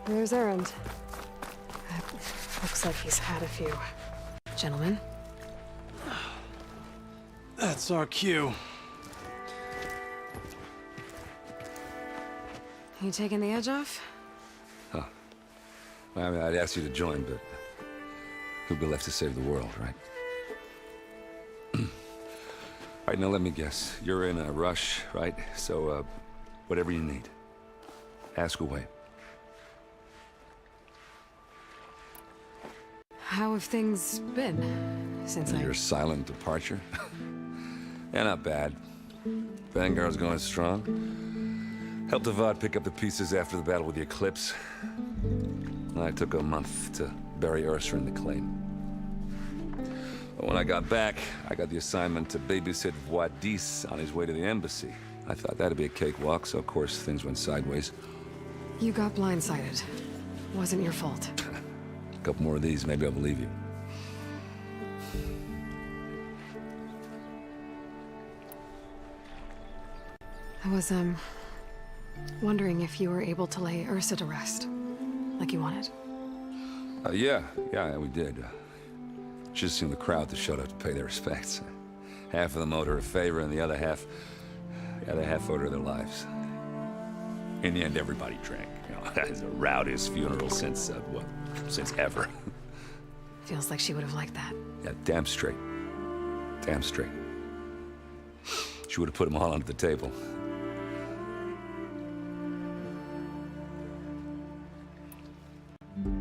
There's Erend. Looks like he's had a few. Gentlemen? That's our cue. You taking the edge off? Huh. Well, I mean, I'd ask you to join, but who'd be left to save the world, right? All right, now let me guess. You're in a rush, right? So, whatever you need, ask away. How have things been since Your silent departure? Yeah, not bad. Vanguard's going strong. Helped Avad pick up the pieces after the battle with the Eclipse. I took a month to bury Ursa in the claim. But when I got back, I got the assignment to babysit Wadis on his way to the embassy. I thought that'd be a cakewalk, so of course things went sideways. You got blindsided. Wasn't your fault. A couple more of these, maybe I'll believe you. I was, wondering if you were able to lay Ursa to rest, like you wanted. Yeah, we did. Just seemed the crowd that showed up to pay their respects. Half of them owed her a favor, and the other half owed her their lives. In the end, everybody drank. You know, it's the rowdiest funeral since, since ever. Feels like she would have liked that. Yeah, damn straight. Damn straight. She would have put them all under the table.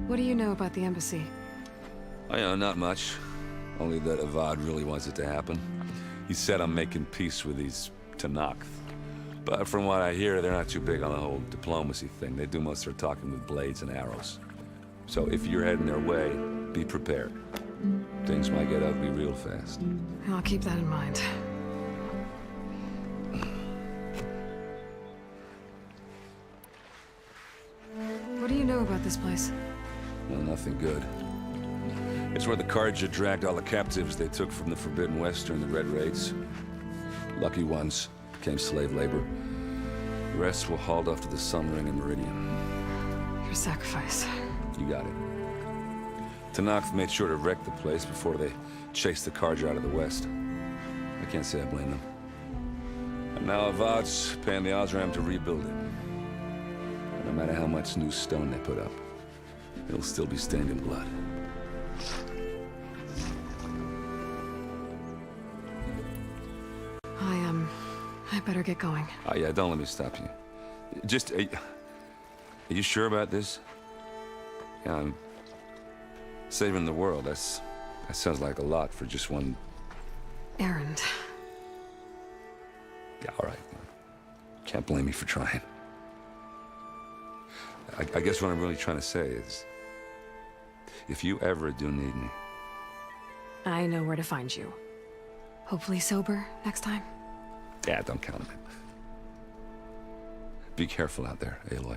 What do you know about the embassy? Oh, you know, not much. Only that Avad really wants it to happen. He said I'm making peace with these Tenakth. But from what I hear, they're not too big on the whole diplomacy thing. They do most of their talking with blades and arrows. So if you're heading their way, be prepared. Things might get ugly real fast. I'll keep that in mind. What do you know about this place? Well, nothing good. It's where the Carja dragged all the captives they took from the Forbidden West during the Red Raids. Lucky ones became slave labor. The rest were hauled off to the Sun Ring and Meridian. Your sacrifice. You got it. Tenakth made sure to wreck the place before they chased the Carja out of the West. I can't say I blame them. And now Avad's paying the Osram to rebuild it. And no matter how much new stone they put up, it'll still be stained in blood. I better get going. Oh, yeah, don't let me stop you. Just, are you sure about this? Yeah, I'm saving the world. That sounds like a lot for just one... Erend. Yeah, all right. Can't blame me for trying. I guess what I'm really trying to say is, if you ever do need me... I know where to find you. Hopefully sober next time. Yeah, don't count on it. Be careful out there, Aloy.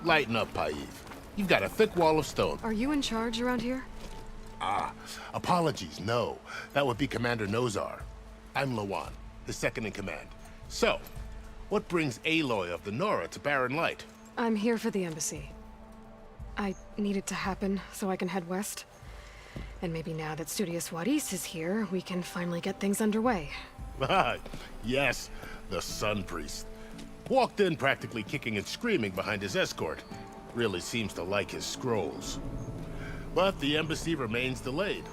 Lighten up, Paiv. You've got a thick wall of stone. Are you in charge around here? Apologies, no. That would be Commander Nozar. I'm Lawan, his second-in-command. So, what brings Aloy of the Nora to Barren Light? I'm here for the embassy. I need it to happen so I can head west. And maybe now that Studious Wadis is here, we can finally get things underway. Yes, the Sun Priest. Walked in practically kicking and screaming behind his escort. Really seems to like his scrolls. But the embassy remains delayed.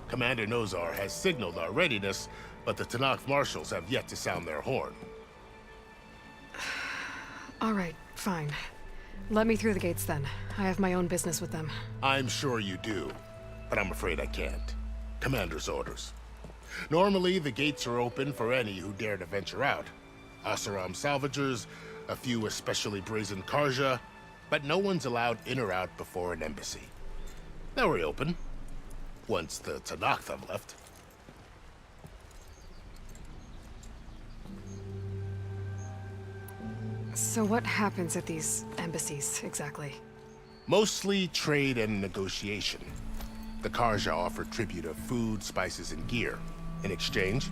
Commander Nozar has signaled our readiness, but the Tenakth marshals have yet to sound their horn. All right, fine. Let me through the gates then. I have my own business with them. I'm sure you do, but I'm afraid I can't. Commander's orders. Normally, the gates are open for any who dare to venture out. Oseram salvagers, a few especially brazen Carja, but no one's allowed in or out before an embassy. They'll reopen, once the Tenakth have left. So what happens at these embassies, exactly? Mostly trade and negotiation. the Karja offered tribute of food, spices, and gear. In exchange,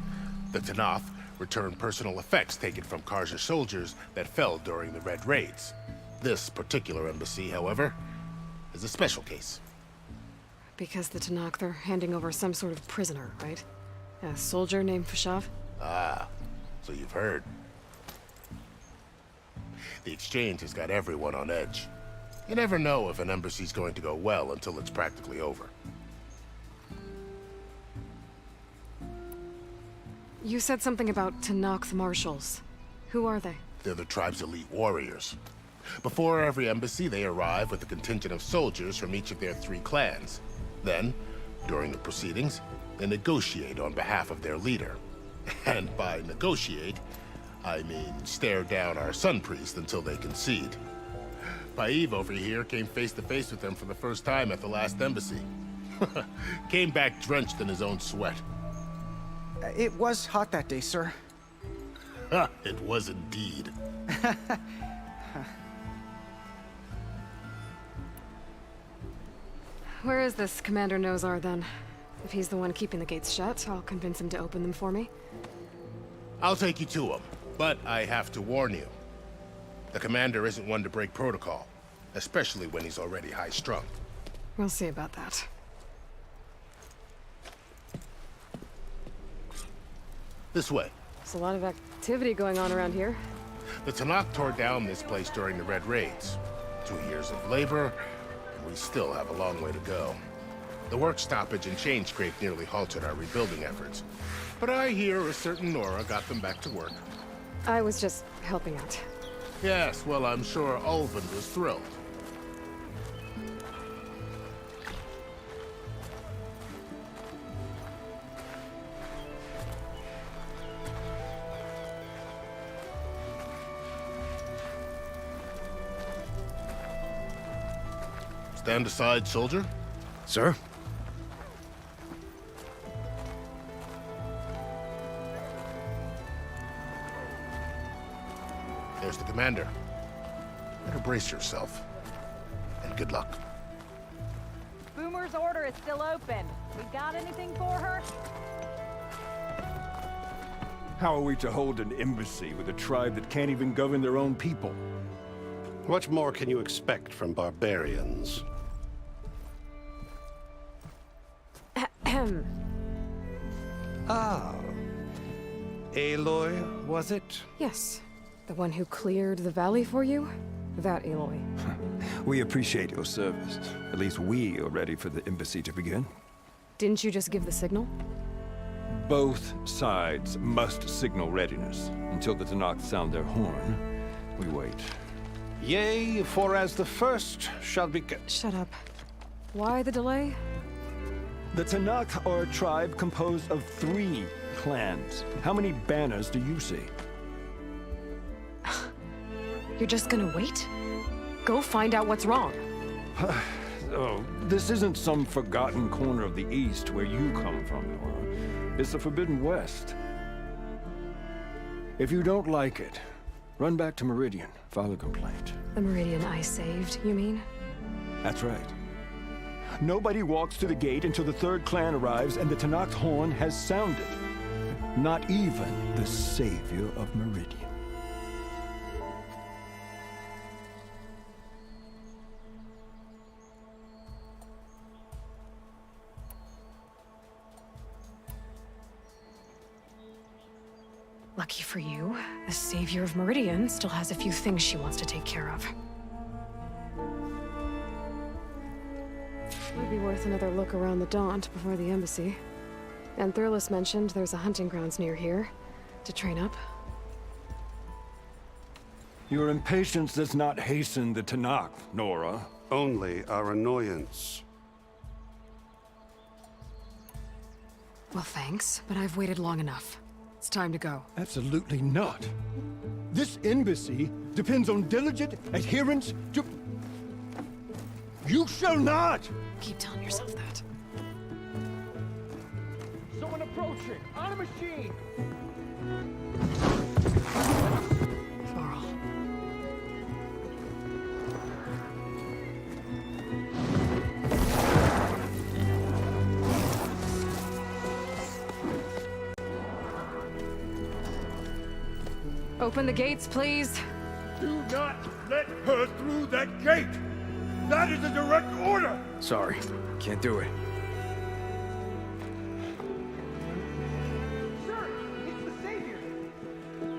the Tanath returned personal effects taken from Karja soldiers that fell during the Red Raids. This particular embassy, however, is a special case. Because the Tanakh, they're handing over some sort of prisoner, right? A soldier named Fashav? Ah, so you've heard. The exchange has got everyone on edge. You never know if an embassy's going to go well until it's practically over. You said something about Tanakh marshals. Who are they? They're the tribe's elite warriors. Before every embassy, they arrive with a contingent of soldiers from each of their 3 clans. Then, during the proceedings, they negotiate on behalf of their leader. And by negotiate, I mean stare down our sun priest until they concede. Paiv over here came face to face with them for the first time at the last embassy. Came back drenched in his own sweat. It was hot that day, sir. It was indeed. Where is this Commander Nozar, then? If he's the one keeping the gates shut, I'll convince him to open them for me. I'll take you to him, but I have to warn you. The commander isn't one to break protocol, especially when he's already high-strung. We'll see about that. This way. There's a lot of activity going on around here. The Tanakh tore down this place during the Red Raids. 2 years of labor, and we still have a long way to go. The work stoppage and chain scrape nearly halted our rebuilding efforts. But I hear a certain Nora got them back to work. I was just helping out. Yes, well, I'm sure Ulvund was thrilled. Stand aside, soldier. Sir? There's the commander. Better brace yourself. And good luck. Boomer's order is still open. We got anything for her? How are we to hold an embassy with a tribe that can't even govern their own people? What more can you expect from barbarians? Ahem. Ah. Aloy, was it? Yes. The one who cleared the valley for you? That Aloy. We appreciate your service. At least we are ready for the embassy to begin. Didn't you just give the signal? Both sides must signal readiness. Until the Tanakh sound their horn, we wait. Yea, for as the first shall be... Shut up. Why the delay? The Tanakh are a tribe composed of 3 clans. How many banners do you see? You're just gonna wait? Go find out what's wrong. Oh, this isn't some forgotten corner of the East where you come from, Nora. It's the Forbidden West. If you don't like it, run back to Meridian, file a complaint. The Meridian I saved, you mean? That's right. Nobody walks to the gate until the 3rd clan arrives and the Tanakh horn has sounded. Not even the savior of Meridian. Lucky for you, the savior of Meridian still has a few things she wants to take care of. Might be worth another look around the Daunt before the embassy. And Thurlis mentioned there's a hunting grounds near here to train up. Your impatience does not hasten the Tanakh, Nora. Only our annoyance. Well, thanks, but I've waited long enough. It's time to go. Absolutely not. This embassy depends on diligent adherence to... You shall not! Keep telling yourself that. Someone approaching! On a machine! Varl. Open the gates, please. Do not let her through that gate! That is a direct order! Sorry, can't do it. Sir, it's the Savior!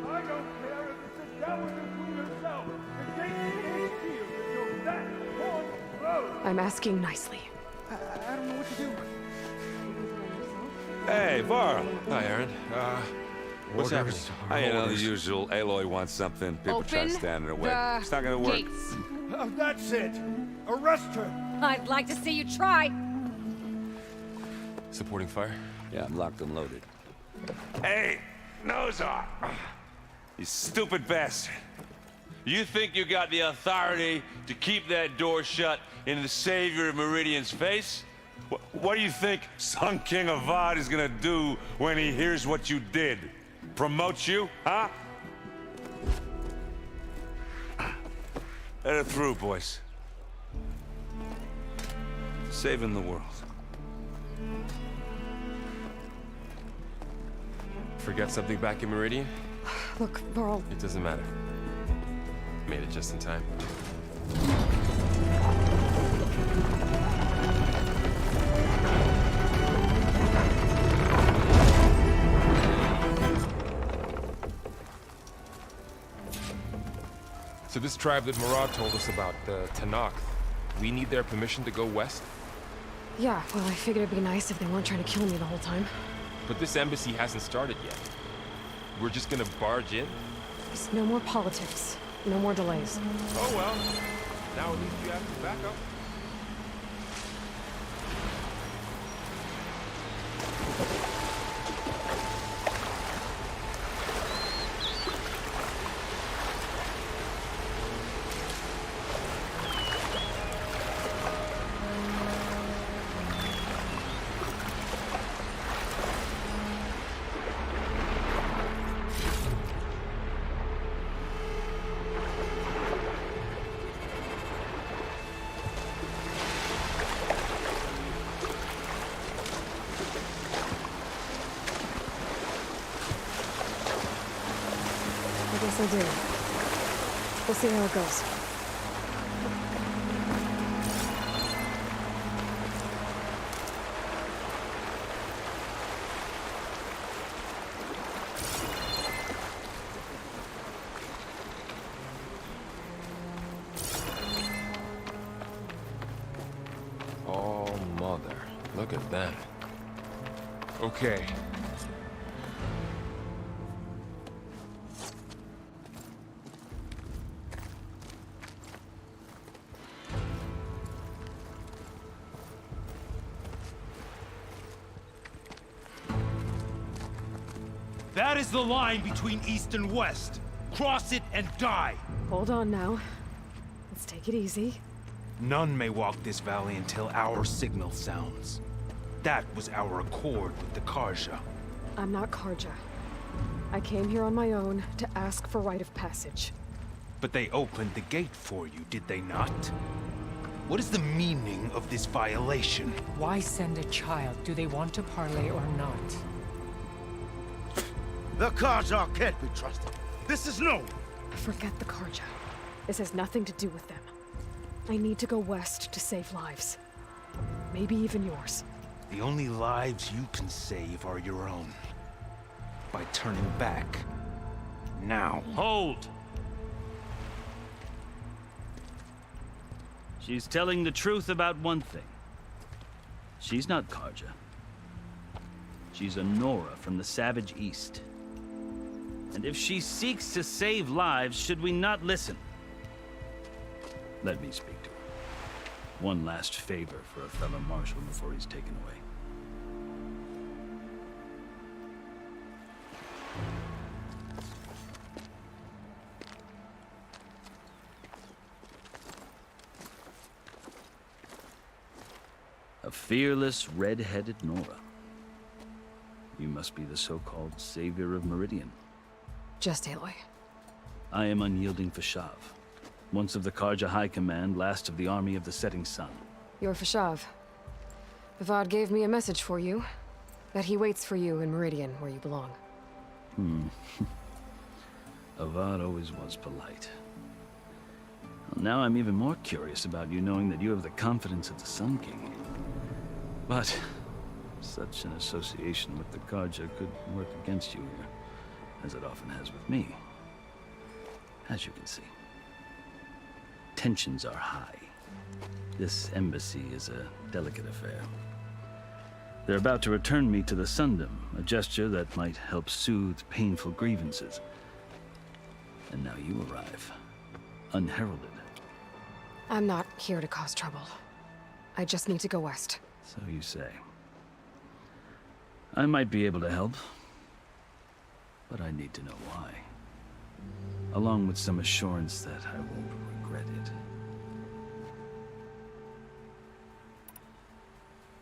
I don't care if it's a dowager queen herself! The gate ain't sealed until that horn blows! I'm asking nicely. I don't know what to do. Hey, Varl. Hi, Aaron. What's happening? You know, the usual. Aloy wants something. People try to Open stand in her way. the It's not gonna work. gates. That's it! Arrest her! I'd like to see you try. Supporting fire? Yeah, I'm locked and loaded. Hey, Nozar! You stupid bastard. You think you got the authority to keep that door shut in the Savior of Meridian's face? What do you think Sun King Avad is gonna do when he hears what you did? Promote you, huh? Let her through, boys. Saving the world. Forget something back in Meridian? Look, Varl, It doesn't matter. Made it just in time. So this tribe that Murad told us about, the Tanakh, we need their permission to go west? yeah, well, I figured it'd be nice if they weren't trying to kill me the whole time. But this embassy hasn't started yet. We're just gonna barge in? Just no more politics. No more delays. Oh well. Now at least you have some backup. I guess I do. We'll see how it goes. Oh, mother. Look at that. Okay. That is the line between East and West. Cross it and die. Hold on now. Let's take it easy. None may walk this valley until our signal sounds. That was our accord with the Karja. I'm not Karja. I came here on my own to ask for rite of passage. But they opened the gate for you, did they not? What is the meaning of this violation? Why send a child? Do they want to parley or not? The Karja can't be trusted. This is no. Forget the Karja. This has nothing to do with them. I need to go west to save lives. Maybe even yours. The only lives you can save are your own. By turning back. Now. Hold! She's telling the truth about one thing. She's not Karja. She's a Nora from the Savage East. And if she seeks to save lives, should we not listen? Let me speak to her. One last favor for a fellow marshal before he's taken away. A fearless, red-headed Nora. You must be the so-called Savior of Meridian. Just Aloy. I am Unyielding Fashav, once of the Karja High Command, last of the Army of the Setting Sun. You're Fashav. Avad gave me a message for you. That he waits for you in Meridian, where you belong. Avad always was polite. Well, now I'm even more curious about you knowing that you have the confidence of the Sun King. But such an association with the Carja could work against you here, as it often has with me. As you can see, tensions are high. This embassy is a delicate affair. They're about to return me to the Sundom, a gesture that might help soothe painful grievances. And now you arrive, unheralded. I'm not here to cause trouble. I just need to go west. So you say. I might be able to help, but I need to know why. Along with some assurance that I won't regret it.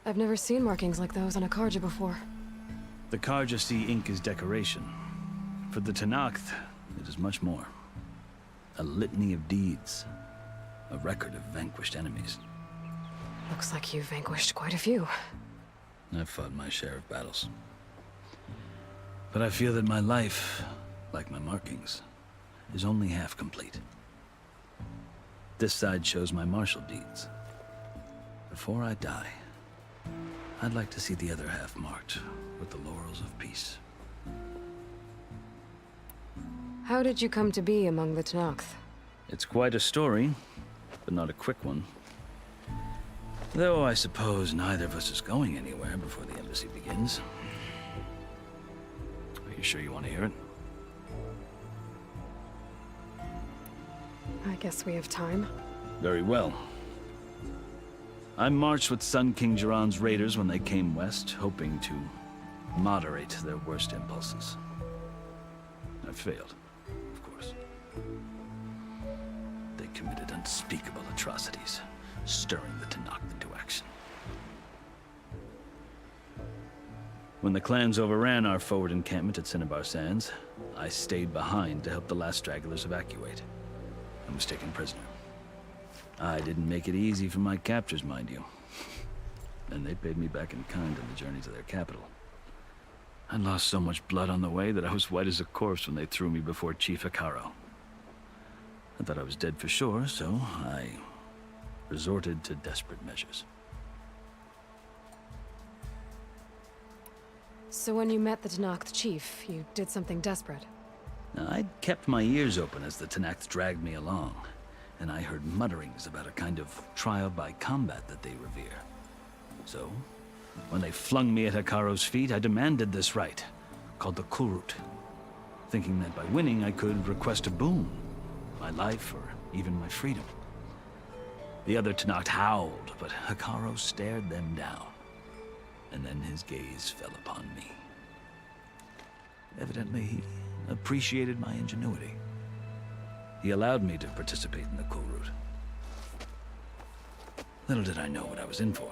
I've never seen markings like those on a Carja before. The Carja see ink as decoration. For the Tenakth, it is much more. A litany of deeds. A record of vanquished enemies. Looks like you've vanquished quite a few. I've fought my share of battles. But I feel that my life, like my markings, is only half complete. This side shows my martial deeds. Before I die, I'd like to see the other half marked with the laurels of peace. How did you come to be among the Tenakth? It's quite a story, but not a quick one. Though I suppose neither of us is going anywhere before the embassy begins. Are you sure you want to hear it? I guess we have time. Very well. I marched with Sun King Jiran's raiders when they came west, hoping to moderate their worst impulses. I failed, of course. They committed unspeakable atrocities, stirring the Tenakth into action. When the clans overran our forward encampment at Cinnabar Sands, I stayed behind to help the last stragglers evacuate, and was taken prisoner. I didn't make it easy for my captors, mind you. And they paid me back in kind on the journey to their capital. I lost so much blood on the way that I was white as a corpse when they threw me before Chief Hekarro. I thought I was dead for sure, so I resorted to desperate measures. So when you met the Tenakth chief, you did something desperate? Now, I'd kept my ears open as the Tenakth dragged me along, and I heard mutterings about a kind of trial by combat that they revere. So, when they flung me at Hekarro's feet, I demanded this right, called the Kulrut, thinking that by winning I could request a boon, my life or even my freedom. The other Tenakth howled, but Hekarro stared them down, and then his gaze fell upon me. Evidently, he appreciated my ingenuity. He allowed me to participate in the Kulrut. Little did I know what I was in for.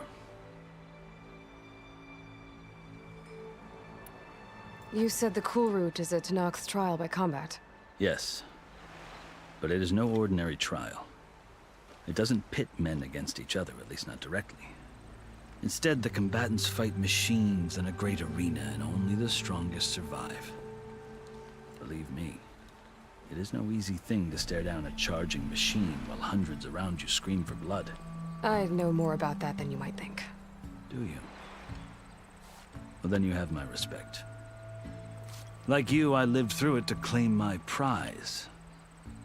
You said the Kulrut is a Tenakth trial by combat. Yes, but it is no ordinary trial. It doesn't pit men against each other, at least not directly. Instead, the combatants fight machines in a great arena, and only the strongest survive. Believe me, it is no easy thing to stare down a charging machine while hundreds around you scream for blood. I know more about that than you might think. Do you? Well, then you have my respect. Like you, I lived through it to claim my prize.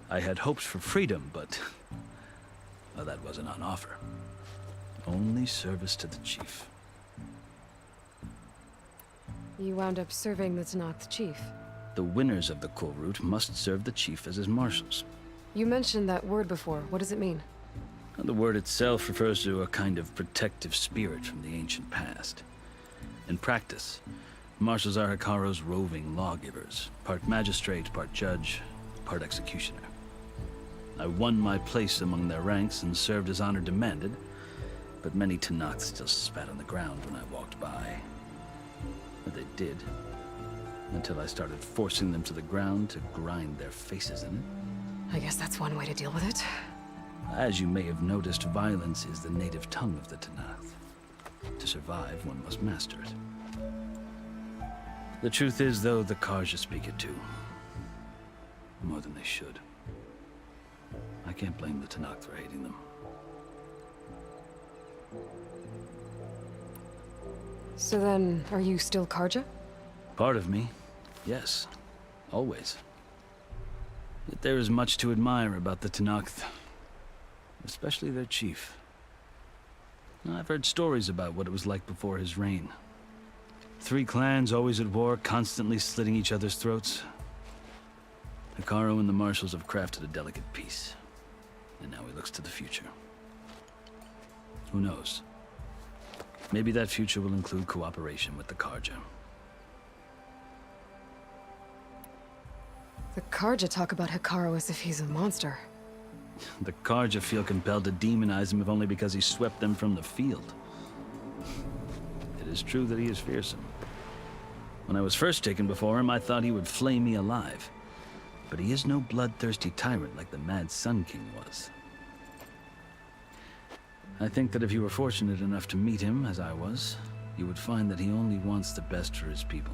I had hopes for freedom, but well, that wasn't on offer. Only service to the chief. You wound up serving the Tenakth chief. The winners of the Kulrut must serve the chief as his marshals. You mentioned that word before. What does it mean? The word itself refers to a kind of protective spirit from the ancient past. In practice, marshals are Hekarro's roving lawgivers, part magistrate, part judge, part executioner. I won my place among their ranks and served as honor demanded, but many Tenakth still spat on the ground when I walked by. But they did, until I started forcing them to the ground to grind their faces in it. I guess that's one way to deal with it. As you may have noticed, violence is the native tongue of the Tenakth. To survive, one must master it. The truth is, though, the Carja speak it too. more than they should. I can't blame the Tenakth for hating them. So then, are you still Karja? Part of me, yes. Always. Yet there is much to admire about the Tenakth. Especially their chief. I've heard stories about what it was like before his reign. 3 clans always at war, constantly slitting each other's throats. Hekarro and the Marshals have crafted a delicate peace. And now he looks to the future. Who knows? Maybe that future will include cooperation with the Karja. The Karja talk about Hekarro as if he's a monster. The Karja feel compelled to demonize him if only because he swept them from the field. It is true that he is fearsome. When I was first taken before him, I thought he would flay me alive. But he is no bloodthirsty tyrant like the Mad Sun King was. I think that if you were fortunate enough to meet him, as I was, you would find that he only wants the best for his people.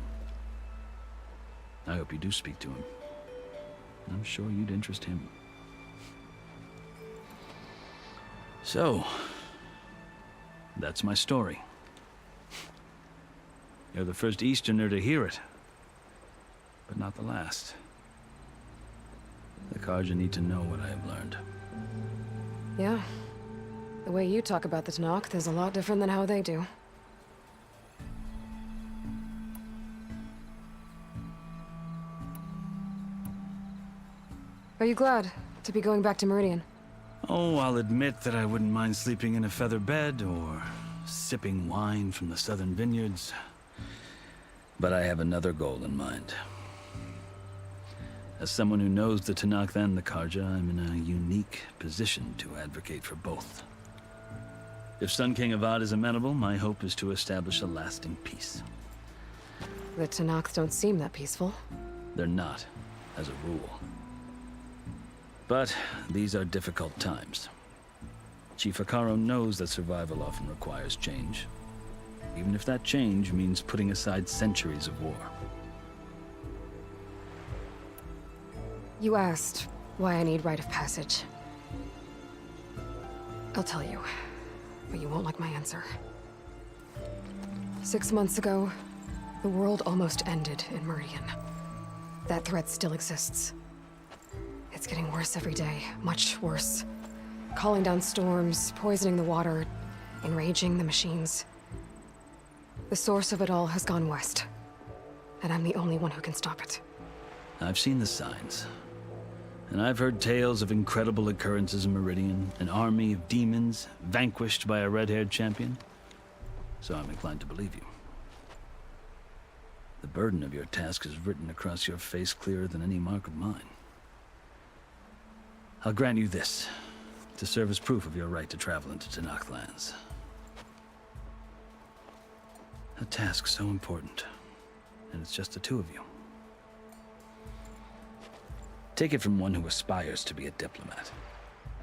I hope you do speak to him. I'm sure you'd interest him. So, that's my story. You're the first Easterner to hear it, but not the last. The Karja need to know what I have learned. Yeah. The way you talk about the Tenakth is a lot different than how they do. Are you glad to be going back to Meridian? Oh, I'll admit that I wouldn't mind sleeping in a feather bed or sipping wine from the southern vineyards. But I have another goal in mind. As someone who knows the Tenakth and the Karja, I'm in a unique position to advocate for both. If Sun King Avad is amenable, my hope is to establish a lasting peace. The Tenakth don't seem that peaceful. They're not, as a rule. But these are difficult times. Chief Hekarro knows that survival often requires change, even if that change means putting aside centuries of war. You asked why I need rite of passage. I'll tell you, but you won't like my answer. 6 months ago, the world almost ended in Meridian. That threat still exists. It's getting worse every day, much worse. Calling down storms, poisoning the water, enraging the machines. The source of it all has gone west, and I'm the only one who can stop it. I've seen the signs. And I've heard tales of incredible occurrences in Meridian, an army of demons vanquished by a red-haired champion. So I'm inclined to believe you. The burden of your task is written across your face clearer than any mark of mine. I'll grant you this, to serve as proof of your right to travel into Tenakth lands. A task so important, and it's just the 2 of you. Take it from one who aspires to be a diplomat.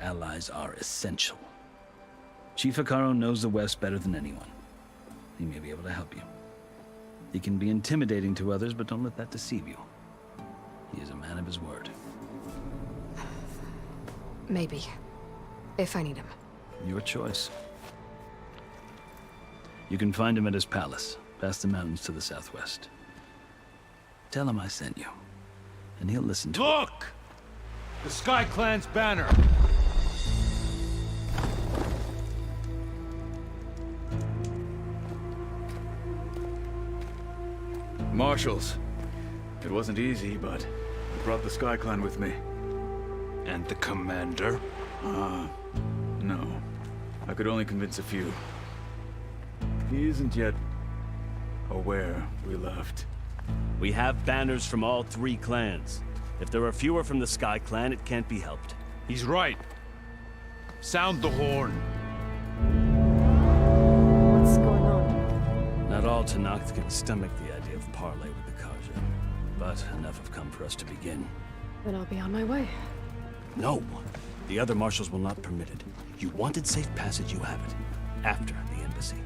Allies are essential. Chief Hekarro knows the West better than anyone. He may be able to help you. He can be intimidating to others, but don't let that deceive you. He is a man of his word. Maybe. If I need him. Your choice. You can find him at his palace, past the mountains to the southwest. Tell him I sent you, and he'll listen to it. Look! The Sky Clan's banner! Marshals. It wasn't easy, but I brought the Sky Clan with me. And the commander? No. I could only convince a few. He isn't yet aware we left. We have banners from all 3 clans. If there are fewer from the Sky Clan, it can't be helped. He's right. Sound the horn. What's going on? Not all Tenakth can stomach the idea of parley with the Karja, but enough have come for us to begin. Then I'll be on my way. No! The other marshals will not permit it. You wanted safe passage, you have it. After the embassy.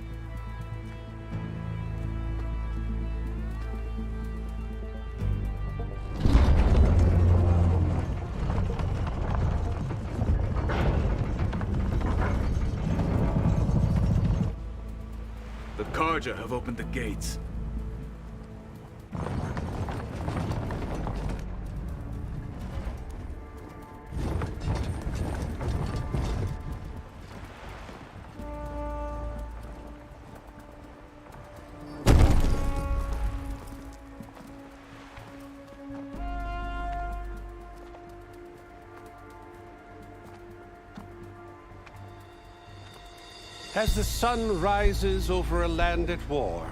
The Karja have opened the gates. As the sun rises over a land at war,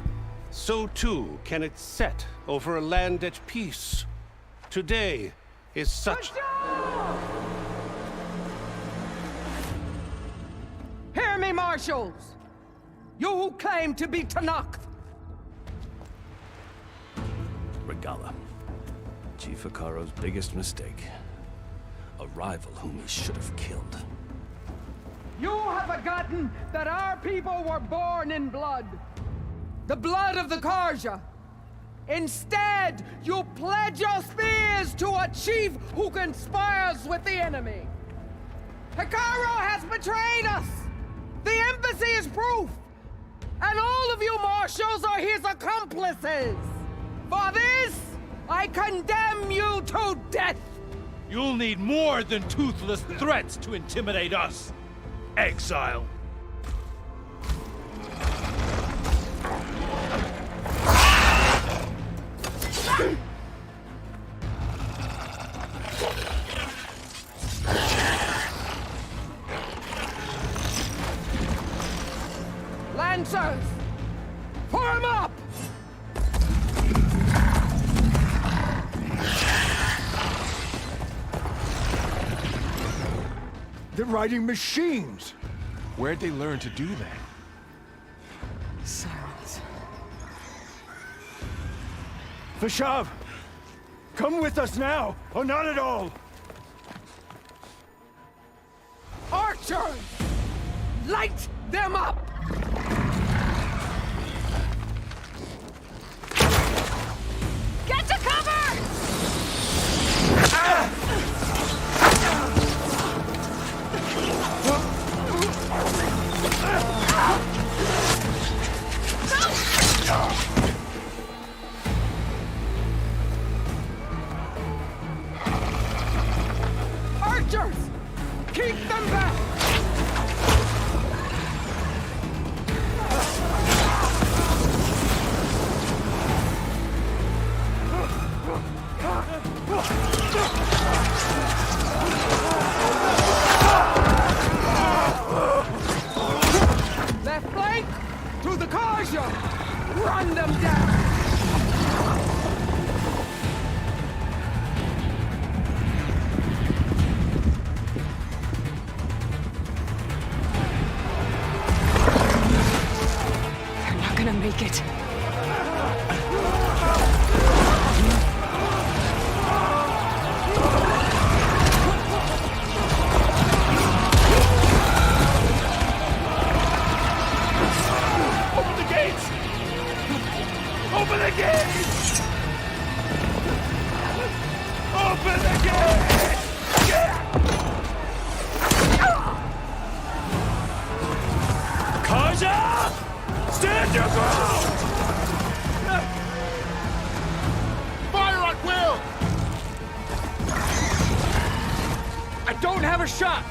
so too can it set over a land at peace. Today is such... Hear me, marshals! You who claim to be Tenakth! Regalla. Chief Hekarro's biggest mistake. A rival whom he should have killed. You have forgotten that our people were born in blood. The blood of the Karja. Instead, you pledge your spears to a chief who conspires with the enemy. Hekarro has betrayed us! The embassy is proof! And all of you marshals are his accomplices! For this, I condemn you to death! You'll need more than toothless threats to intimidate us. Exile. Lancers! Form up! They're riding machines! Where'd they learn to do that? Silence. Vashav! Come with us now, or not at all! Archers! Light them up! Get to cover! Archers! Keep them back! Left flank! To the Karja! Run them down! They're not gonna make it. Open the gates! Open the gates! Open the gates! Karja! Stand your ground! Fire at will! I don't have a shot!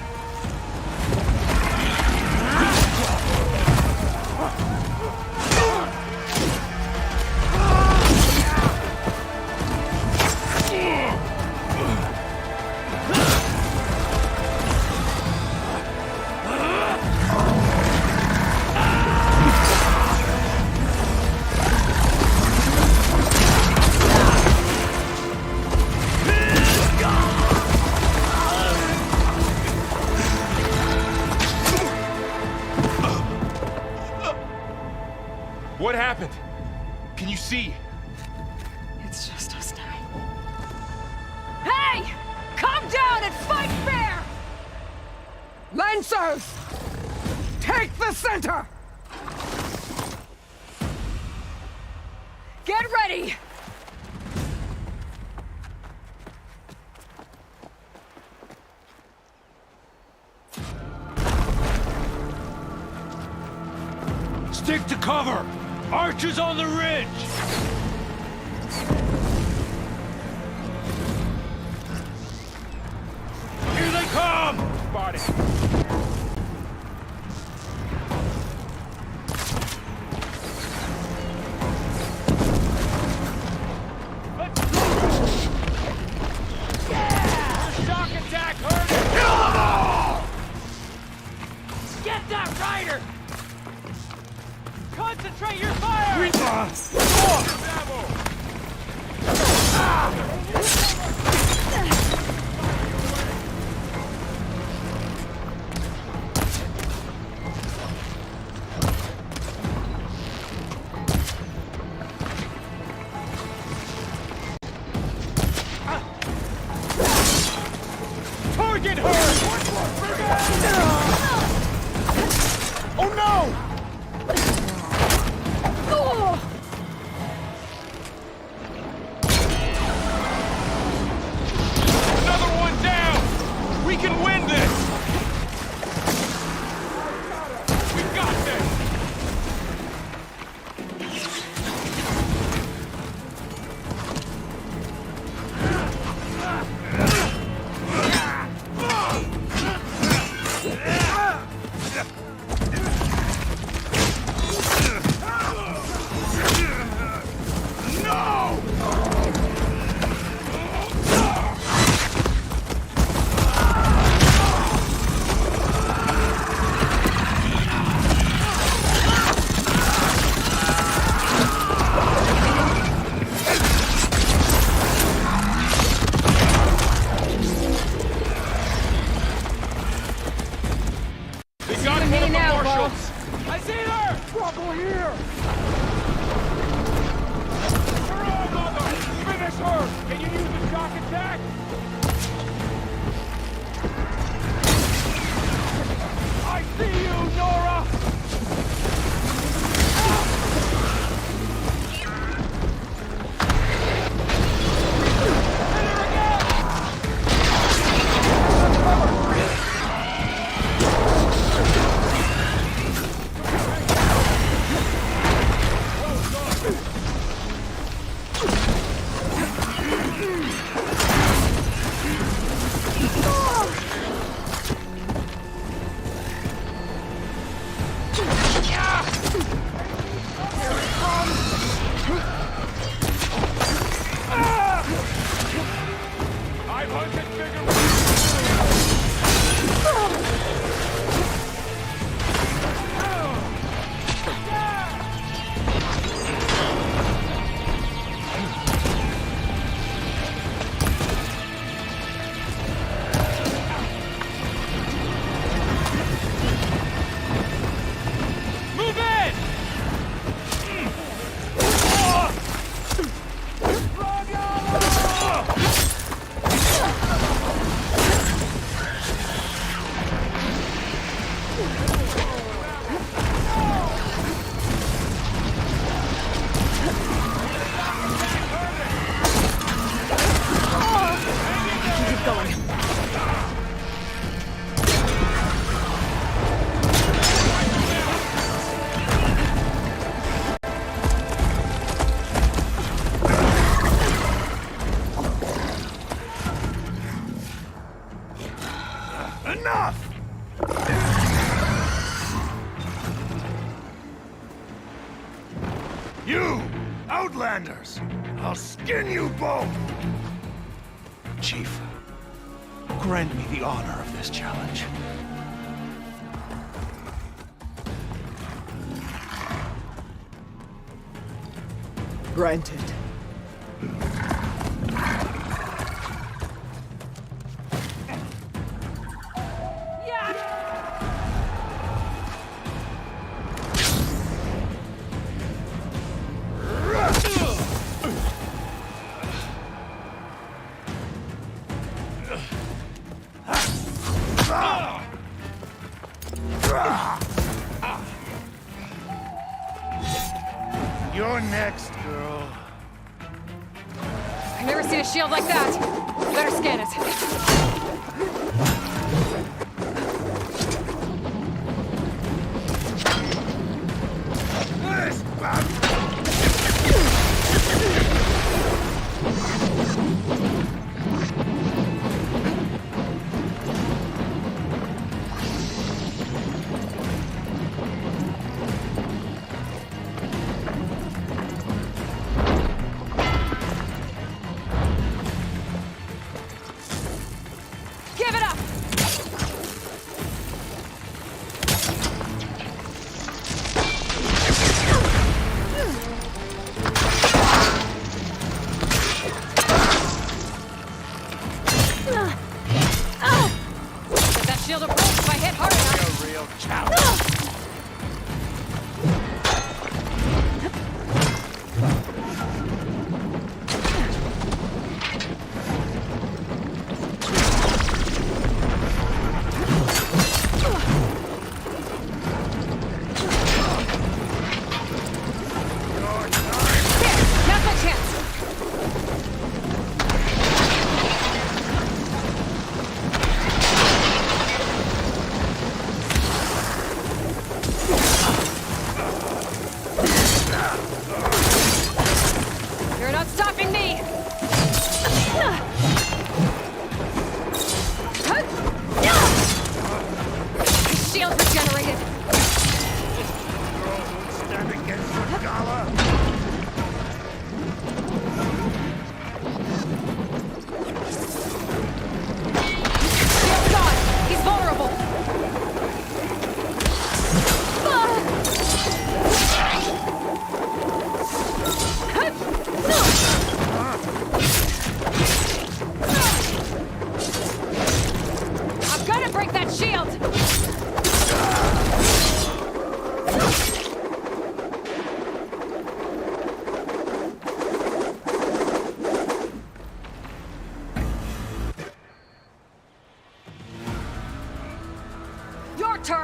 What happened? Can you see? It's just us now. Hey! Calm down and fight fair! Lancers! Take the center! Get ready! Stick to cover! Archers on the ridge! Here they come! Spotted. Shock attack, hurt it! Kill them all! Get that rider! Concentrate your fire! Target her! Oh no! Another one down! We can win this! We got this! They got one of the marshals! I see her! Trouble here! Hurrah, mother! Finish her! Can you use the shock attack? I see you, Nora! I've hunted bigger. Move in! Keep going. Enough! You, Outlanders! I'll skin you both! Chief, grant me the honor of this challenge. Granted. You're next, girl. I've never seen a shield like that. Better scan it.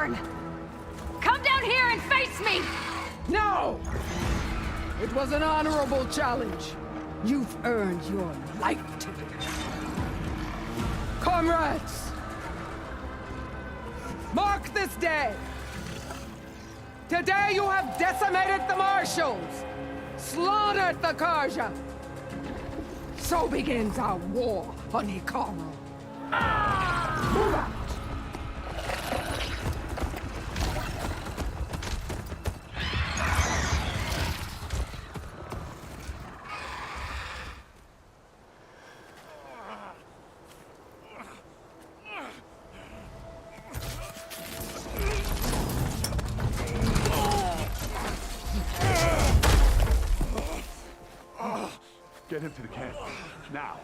return! Come down here and face me! No! It was an honorable challenge. You've earned your life today. Comrades! Mark this day! Today you have decimated the Marshals, slaughtered the Karja. So begins our war on Hikaru. Move out! Get him to the camp. Now.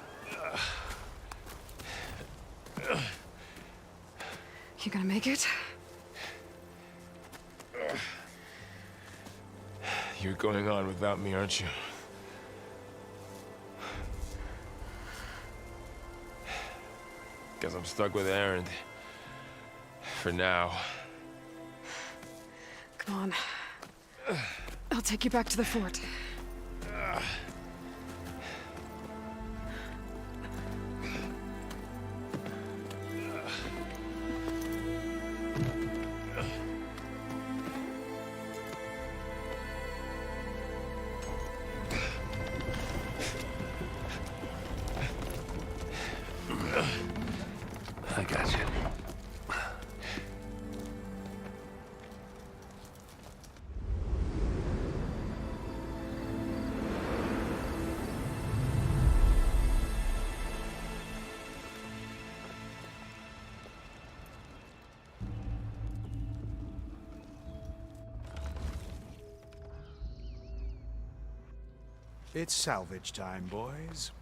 You gonna make it? You're going on without me, aren't you? Guess I'm stuck with Erend. For now. Come on. I'll take you back to the fort. I got you. It's salvage time, boys.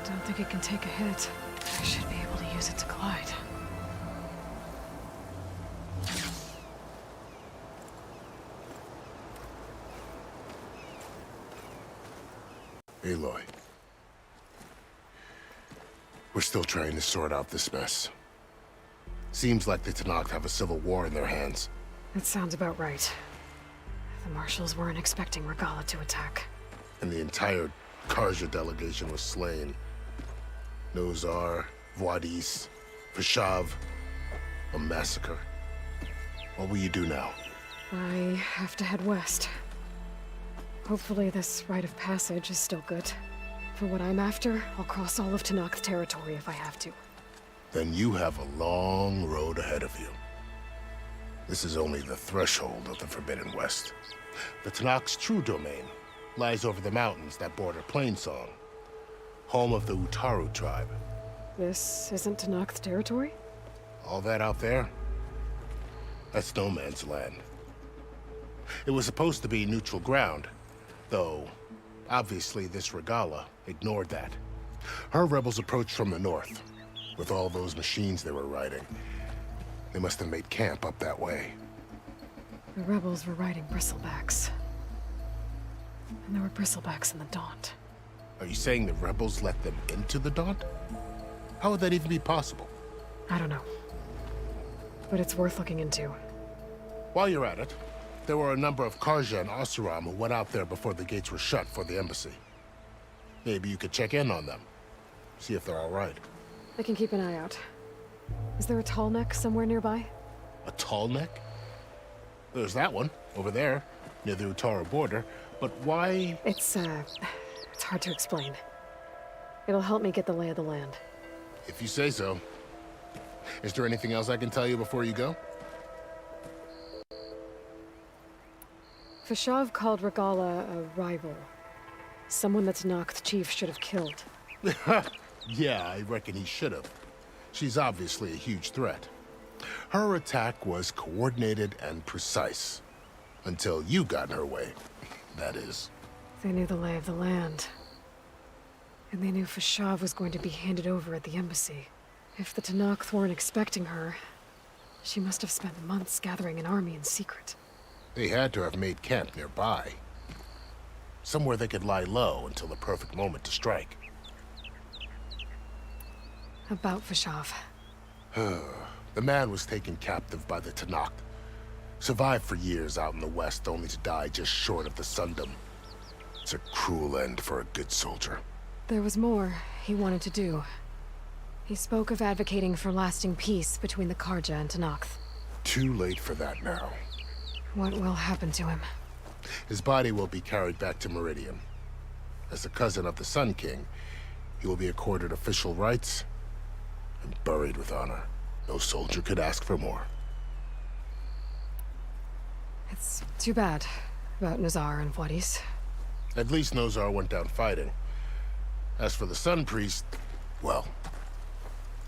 Don't think it can take a hit. I should be able to use it to glide. Aloy. We're still trying to sort out this mess. Seems like the Tenakth have a civil war in their hands. That sounds about right. The Marshals weren't expecting Regalla to attack. And the entire Karja delegation was slain. Nozar, Vuadis, Fashav. A massacre. What will you do now? I have to head west. Hopefully this rite of passage is still good. For what I'm after, I'll cross all of Tenakth territory if I have to. Then you have a long road ahead of you. This is only the threshold of the Forbidden West. The Tenakth's true domain lies over the mountains that border Plainsong, home of the Utaru tribe. This isn't Tenakth territory? All that out there? That's no man's land. It was supposed to be neutral ground, though obviously this Regalla ignored that. Her rebels approached from the north, with all those machines they were riding. They must have made camp up that way. The rebels were riding bristlebacks. And there were bristlebacks in the Daunt. Are you saying the rebels let them into the Daunt? How would that even be possible? I don't know. But it's worth looking into. While you're at it, there were a number of Karja and Oseram who went out there before the gates were shut for the embassy. Maybe you could check in on them. See if they're all right. I can keep an eye out. Is there a tall neck somewhere nearby? A tall neck? There's that one, over there, near the Utaru border. But why? It's hard to explain. It'll help me get the lay of the land. If you say so. Is there anything else I can tell you before you go? Fashav called Regalla a rival. Someone that Tenakth chief should have killed. Yeah, I reckon he should have. She's obviously a huge threat. Her attack was coordinated and precise. Until you got in her way, that is. They knew the lay of the land. And they knew Fashav was going to be handed over at the embassy. If the Tenakth weren't expecting her, she must have spent months gathering an army in secret. They had to have made camp nearby. Somewhere they could lie low until the perfect moment to strike. About Fashav. The man was taken captive by the Tenakth. Survived for years out in the west, only to die just short of the Sundom. It's a cruel end for a good soldier. There was more he wanted to do. He spoke of advocating for lasting peace between the Karja and Tenakth. Too late for that now. What will happen to him? His body will be carried back to Meridian. As a cousin of the Sun King, he will be accorded official rights and buried with honor. No soldier could ask for more. It's too bad about Nazar and Wadis. At least Nozar went down fighting. As for the Sun Priest, well,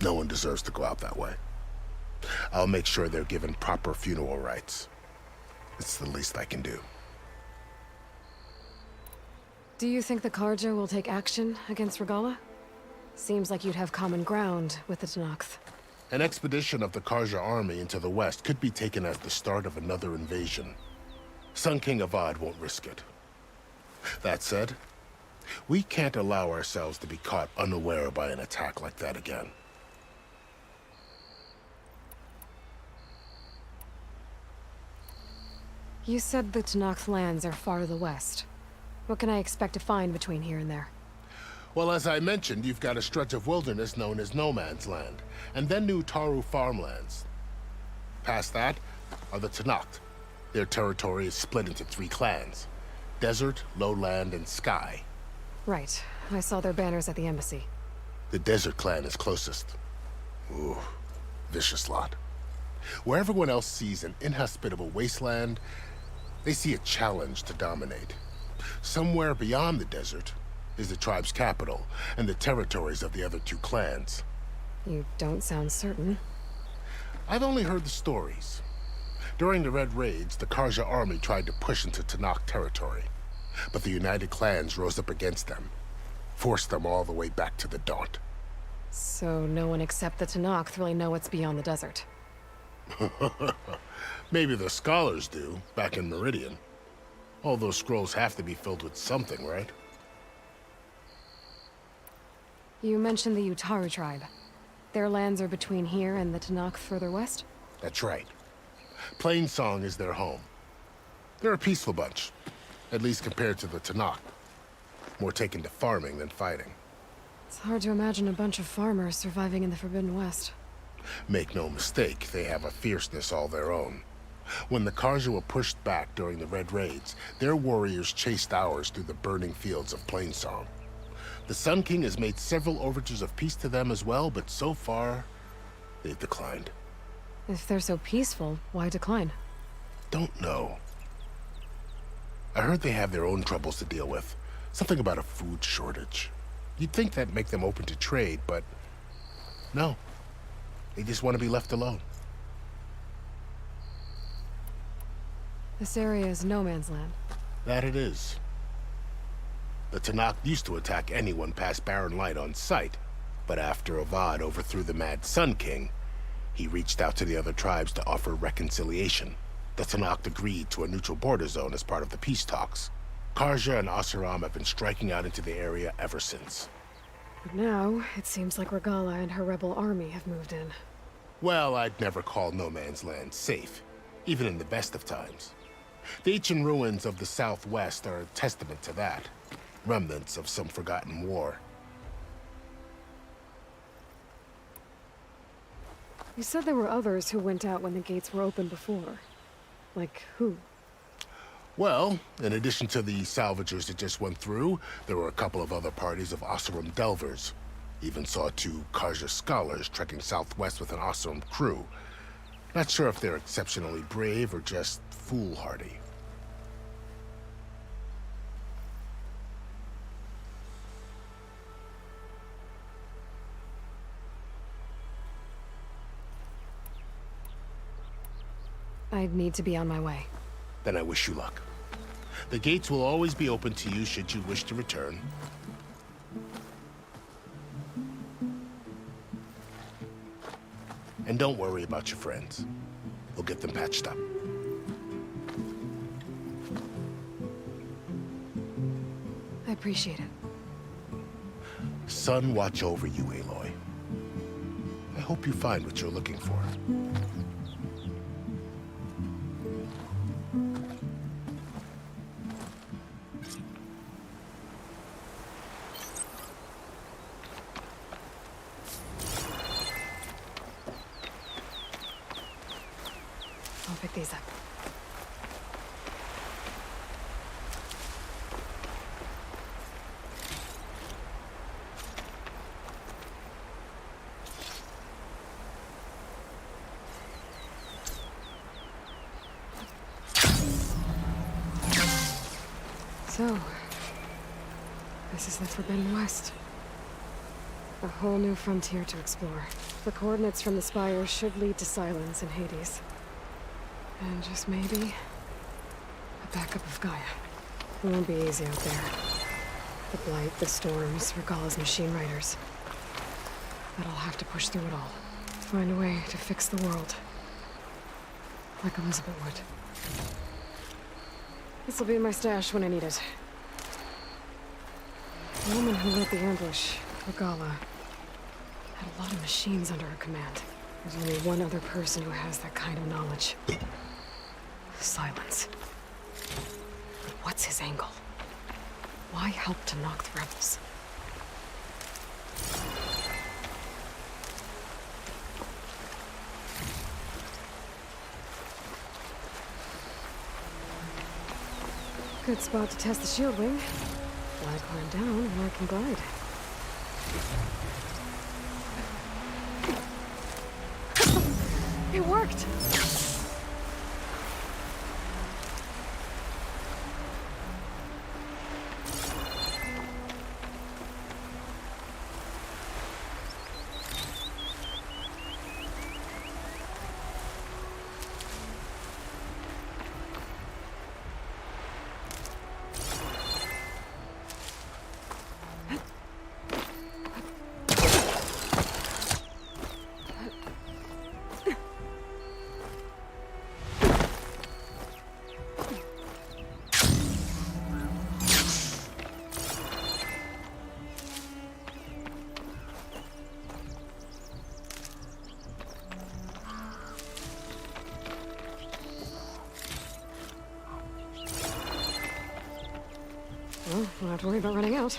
no one deserves to go out that way. I'll make sure they're given proper funeral rites. It's the least I can do. Do you think the Karja will take action against Regalla? Seems like you'd have common ground with the Tenakth. An expedition of the Karja army into the west could be taken as the start of another invasion. Sun King Avad won't risk it. That said, we can't allow ourselves to be caught unaware by an attack like that again. You said the Tenakth lands are far to the west. What can I expect to find between here and there? Well, as I mentioned, you've got a stretch of wilderness known as No Man's Land, and then New Taru farmlands. Past that are the Tenakth. Their territory is split into 3 clans: Desert, Lowland, and Sky. Right. I saw their banners at the embassy. The Desert clan is closest. Ooh, vicious lot. Where everyone else sees an inhospitable wasteland, they see a challenge to dominate. Somewhere beyond the desert is the tribe's capital and the territories of the other 2 clans. You don't sound certain. I've only heard the stories. During the Red Raids, the Karja army tried to push into Tenakth territory, but the United Clans rose up against them, forced them all the way back to the Daunt. So no one except the Tenakth really know what's beyond the desert. Maybe the scholars do, back in Meridian. All those scrolls have to be filled with something, right? You mentioned the Utaru tribe. Their lands are between here and the Tenakth further west? That's right. Plainsong is their home. They're a peaceful bunch, at least compared to the Tenakth. More taken to farming than fighting. It's hard to imagine a bunch of farmers surviving in the Forbidden West. Make no mistake, they have a fierceness all their own. When the Karja were pushed back during the Red Raids, their warriors chased ours through the burning fields of Plainsong. The Sun King has made several overtures of peace to them as well, but so far, they've declined. If they're so peaceful, why decline? Don't know. I heard they have their own troubles to deal with. Something about a food shortage. You'd think that'd make them open to trade, but no. They just want to be left alone. This area is no man's land. That it is. The Tenakth used to attack anyone past Barren Light on sight, but after Avad overthrew the Mad Sun King, he reached out to the other tribes to offer reconciliation. The Tenakth agreed to a neutral border zone as part of the peace talks. Karja and Oseram have been striking out into the area ever since. But now, it seems like Regalla and her rebel army have moved in. Well, I'd never call No Man's Land safe, even in the best of times. The ancient ruins of the Southwest are a testament to that. Remnants of some forgotten war. You said there were others who went out when the gates were open before. Like who? Well, in addition to the salvagers that just went through, there were a couple of other parties of Oseram Delvers. Even saw 2 Karja scholars trekking southwest with an Oseram crew. Not sure if they're exceptionally brave or just foolhardy. I'd need to be on my way. Then I wish you luck. The gates will always be open to you should you wish to return. And don't worry about your friends. We'll get them patched up. I appreciate it. Sun watch over you, Aloy. I hope you find what you're looking for. I'll pick these up. So, this is the Forbidden West. A whole new frontier to explore. The coordinates from the spire should lead to Silence in Hades. And just maybe, a backup of Gaia. It won't be easy out there. The Blight, the Storms, Regalla's machine riders. But I'll have to push through it all. Find a way to fix the world. Like Elizabeth would. This'll be in my stash when I need it. The woman who led the ambush, Regalla, had a lot of machines under her command. There's only one other person who has that kind of knowledge. Silence. But what's his angle? Why help to knock the rebels? Good spot to test the shield wing. Why climb down when I can glide? It worked! Well, don't have to worry about running out.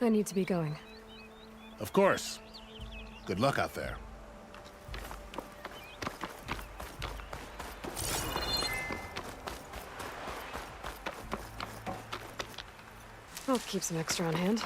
I need to be going. Of course. Good luck out there. I'll keep some extra on hand.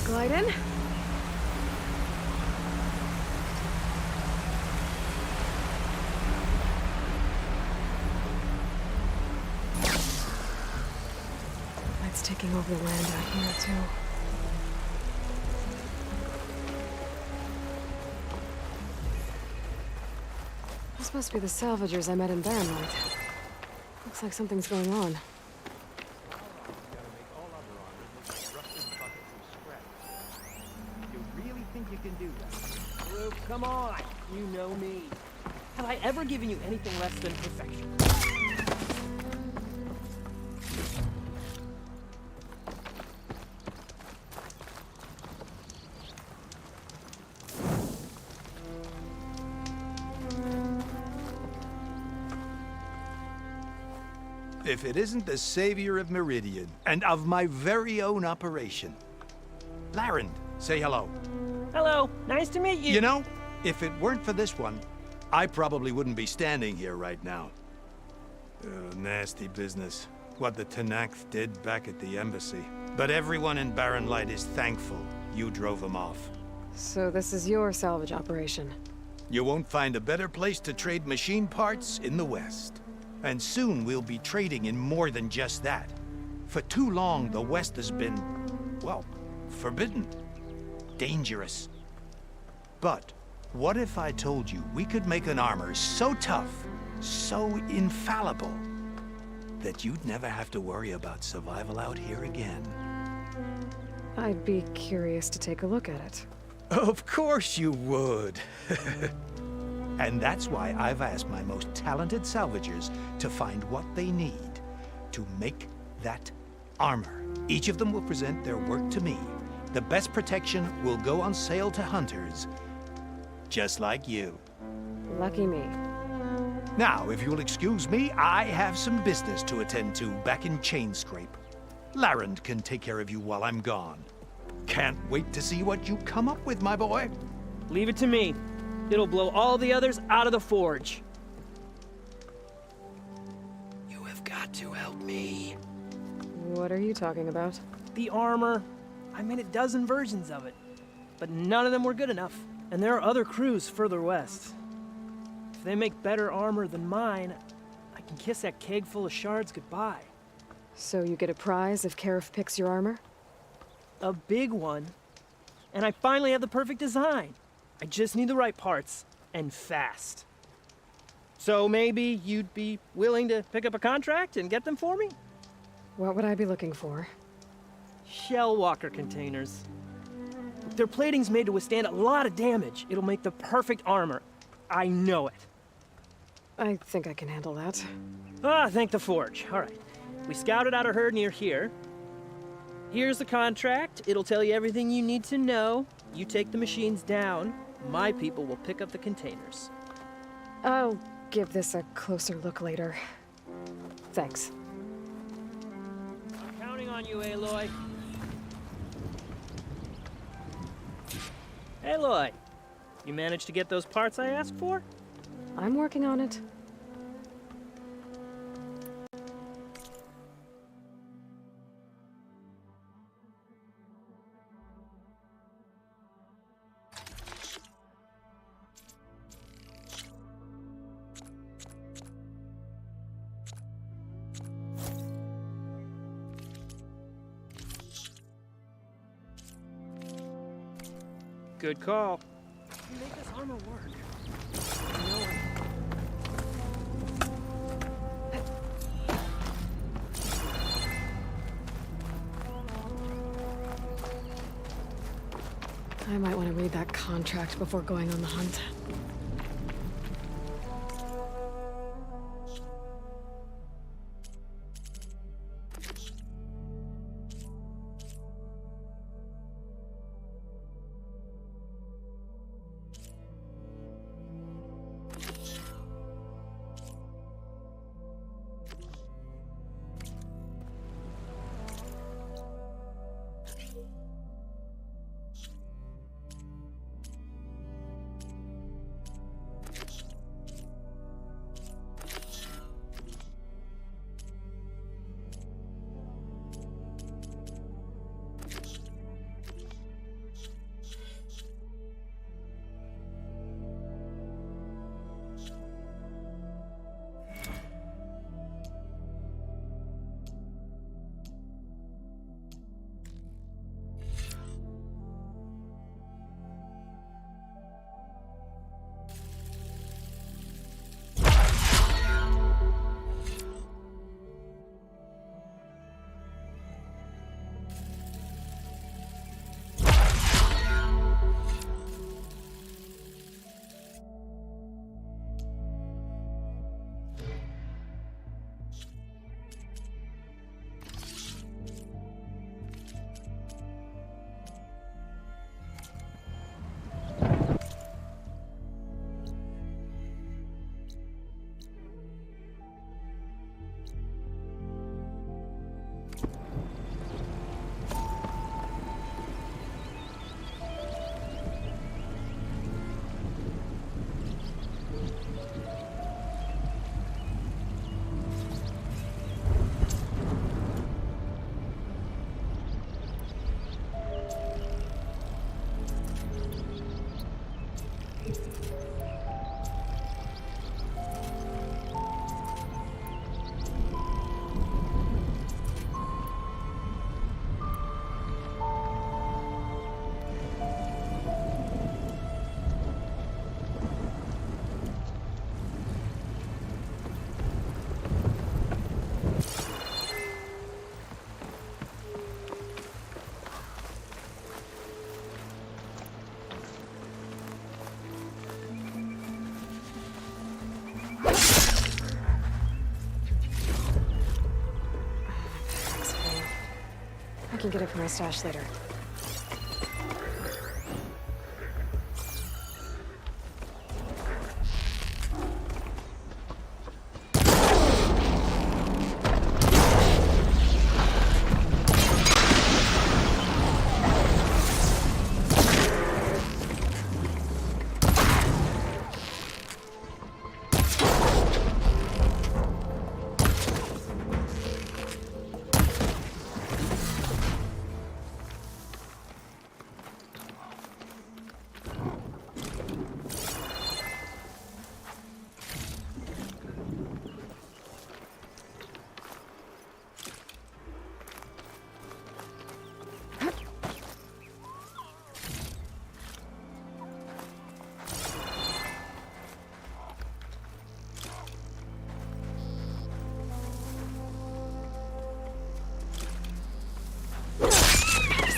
Glide in. It's taking over the land out here, too. This must be the salvagers I met in Barrenlight. Looks like something's going on. Come on, you know me. Have I ever given you anything less than perfection? If it isn't the savior of Meridian, and of my very own operation. Larend, say hello. Hello, nice to meet you. You know, if it weren't for this one, I probably wouldn't be standing here right now. Nasty business. What the Tenakth did back at the embassy. But everyone in Barrenlight is thankful you drove them off. So this is your salvage operation? You won't find a better place to trade machine parts in the West. And soon we'll be trading in more than just that. For too long, the West has been, well, forbidden. Dangerous. But what if I told you we could make an armor so tough, so infallible, that you'd never have to worry about survival out here again? I'd be curious to take a look at it. Of course you would. And that's why I've asked my most talented salvagers to find what they need to make that armor. Each of them will present their work to me. The best protection will go on sale to hunters, just like you. Lucky me. Now, if you'll excuse me, I have some business to attend to back in Chainscrape. Larend can take care of you while I'm gone. Can't wait to see what you come up with, my boy. Leave it to me. It'll blow all the others out of the forge. You have got to help me. What are you talking about? The armor. I made a dozen versions of it, but none of them were good enough. And there are other crews further west. If they make better armor than mine, I can kiss that keg full of shards goodbye. So you get a prize if Karif picks your armor? A big one. And I finally have the perfect design. I just need the right parts, and fast. So maybe you'd be willing to pick up a contract and get them for me? What would I be looking for? Shell walker containers. Their plating's made to withstand a lot of damage. It'll make the perfect armor. I know it. I think I can handle that. Ah, thank the forge. All right. We scouted out a herd near here. Here's the contract. It'll tell you everything you need to know. You take the machines down. My people will pick up the containers. I'll give this a closer look later. Thanks. I'm counting on you, Aloy. Aloy, you managed to get those parts I asked for? I'm working on it. Good call. You make this armor work. No. I might want to read that contract before going on the hunt. I can get it from my stash later.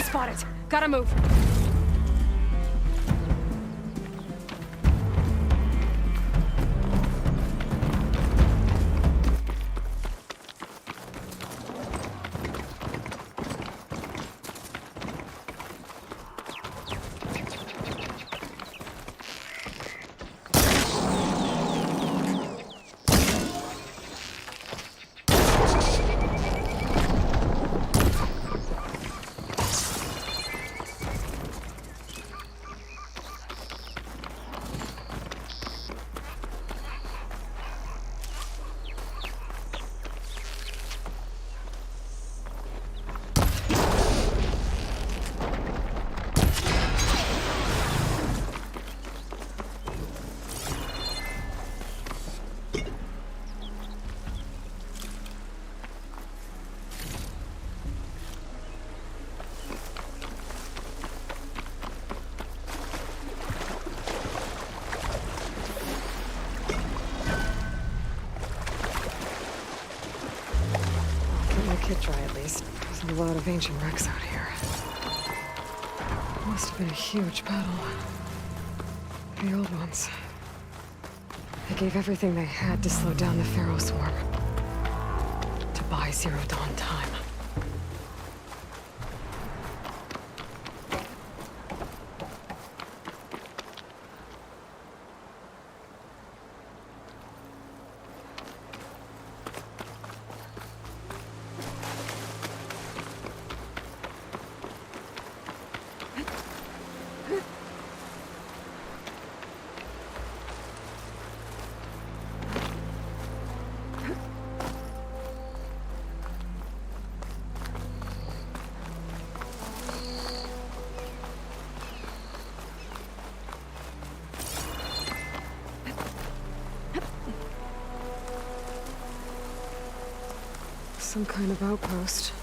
Spot it. Gotta move. lot of ancient wrecks out here. Must have been a huge battle. The old ones. They gave everything they had to slow down the Pharaoh swarm. To buy Zero Dawn time. Some kind of outpost.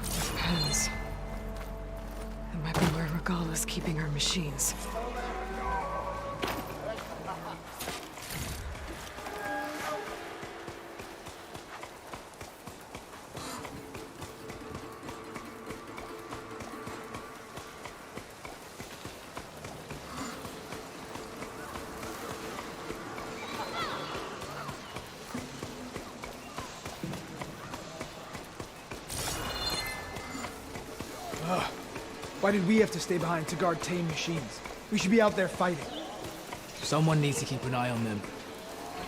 With pens. That might be where Regala's keeping her machines. Why did we have to stay behind to guard tame machines? We should be out there fighting. Someone needs to keep an eye on them.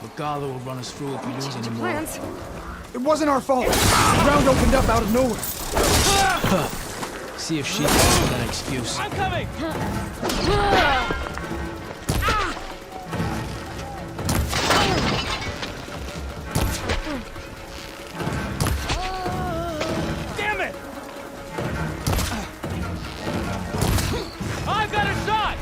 Regala will run us through if we lose any more. Plans? It wasn't our fault. The ground opened up out of nowhere. See if she can an excuse. I'm coming! Damn it! I've got a shot!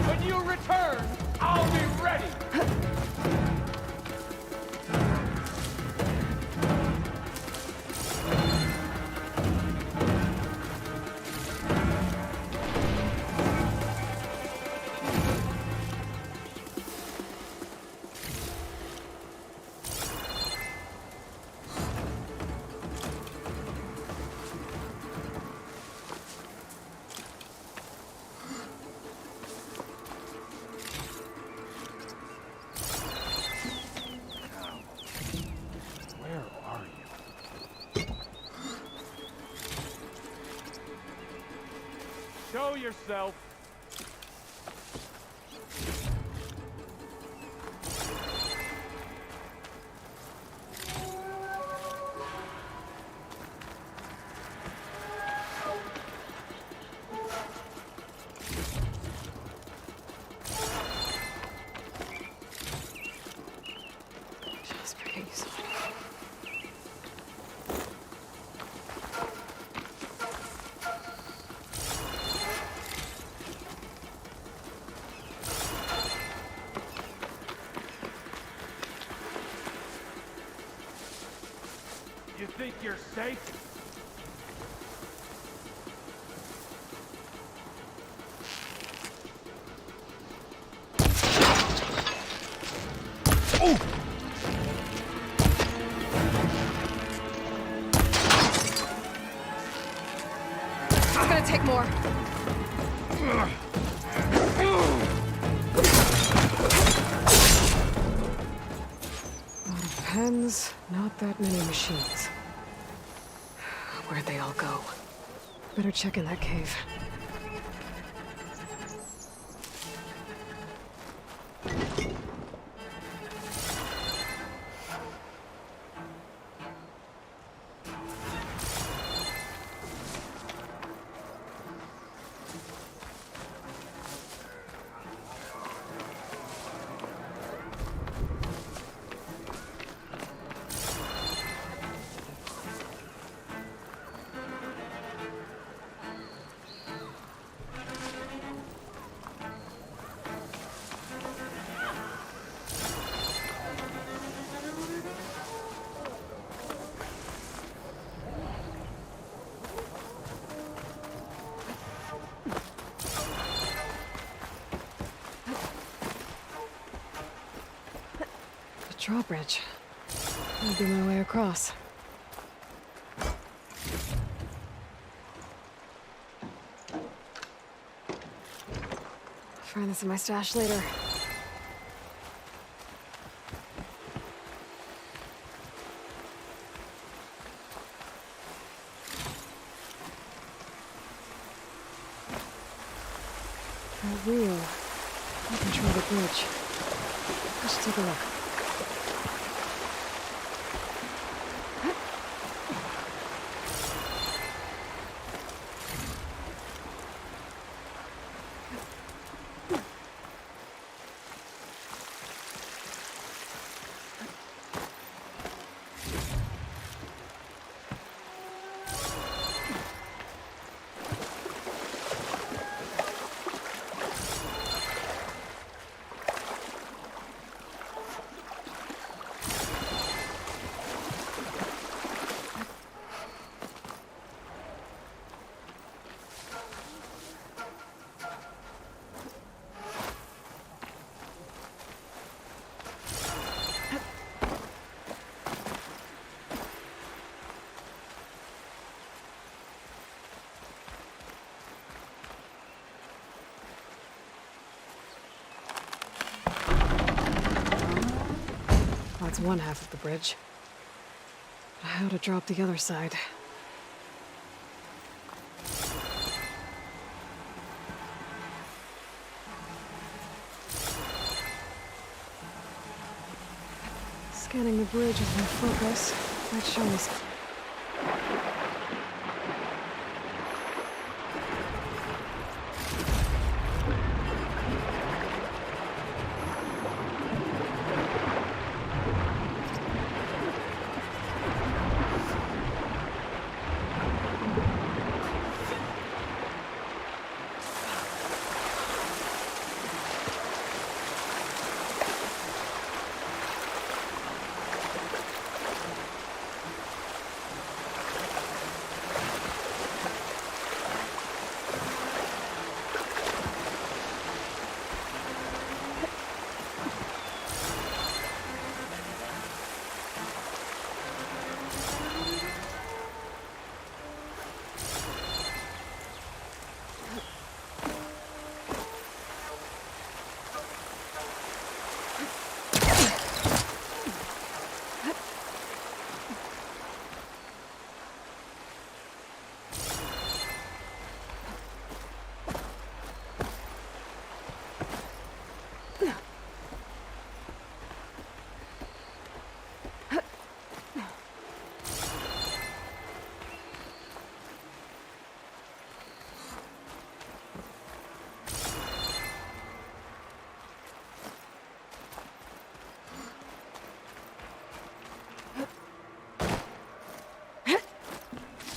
When you return, I'll be ready. Show yourself. You think you're safe? It's gonna take more. A lot of pens, not that many machines. Where'd they all go? Better check in that cave. Drawbridge. That'll be my way across. I'll find this in my stash later. That wheel. I control the bridge. I should take a look. That's one half of the bridge. How to drop the other side? Scanning the bridge with my focus. That shows.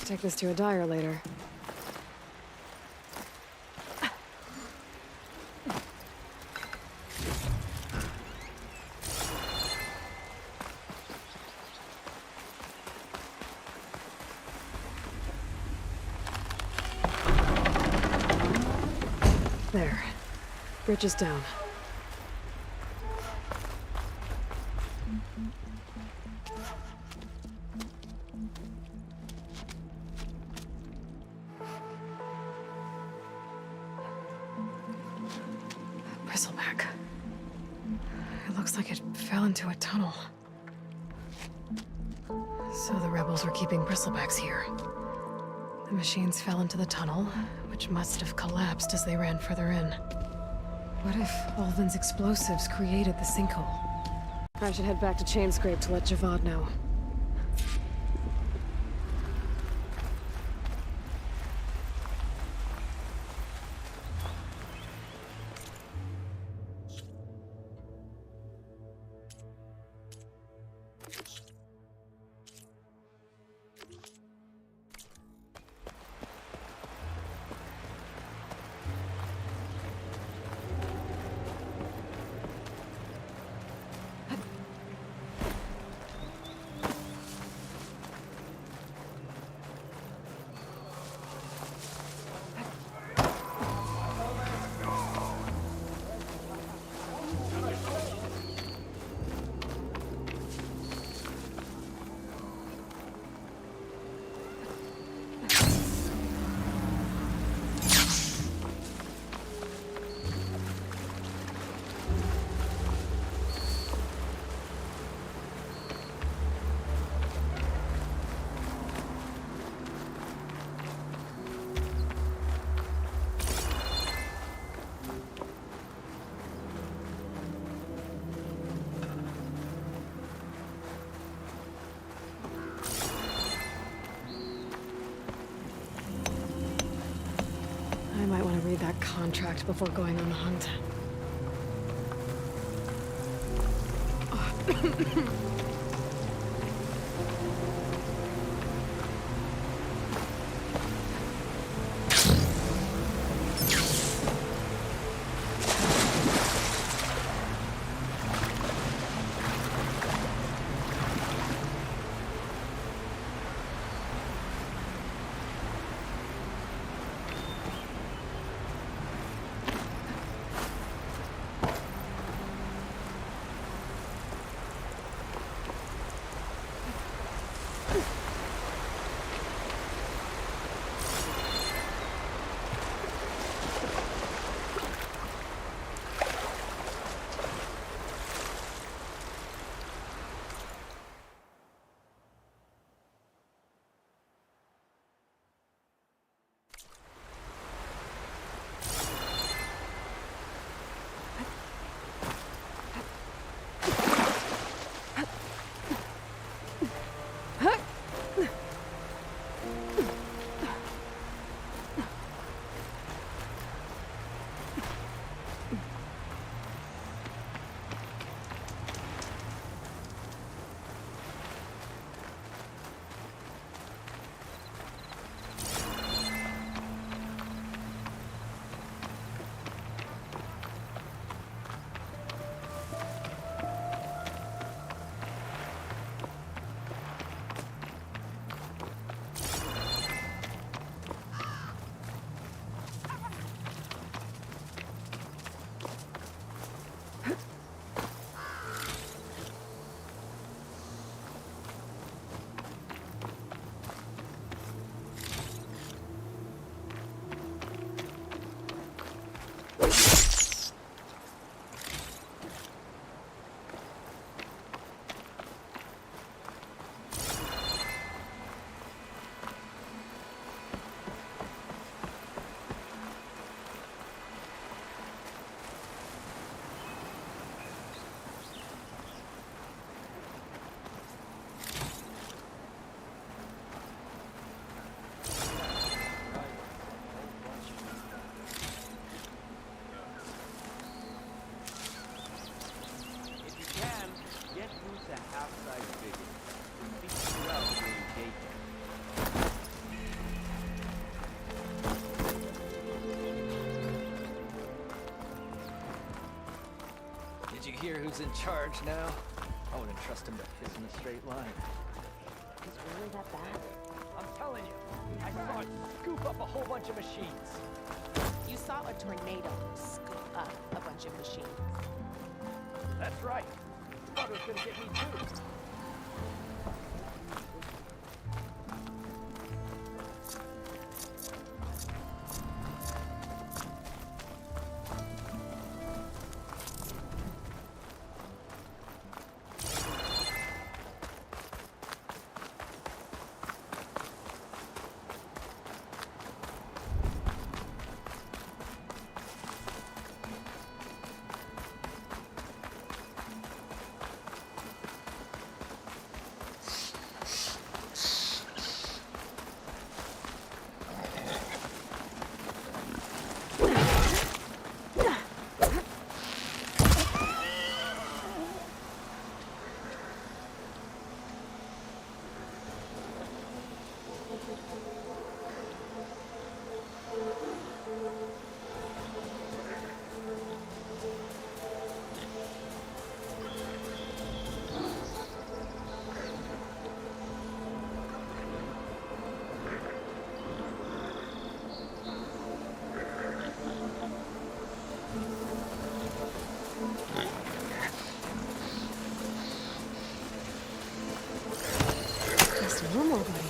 Take this to a dyer later. There. Bridge is down. Bristleback. It looks like it fell into a tunnel. So the rebels were keeping bristlebacks here. The machines fell into the tunnel, which must have collapsed as they ran further in. What if Ulvin's explosives created the sinkhole? I should head back to Chainscrape to let Javad know. I might want to read that contract before going on the hunt. Did you hear who's in charge now? I wouldn't trust him to piss in a straight line. Is it really that bad? I'm telling you, I saw it scoop up a whole bunch of machines. You saw a tornado scoop up a bunch of machines. That's right. Thought it was gonna get me too. Normal, buddy.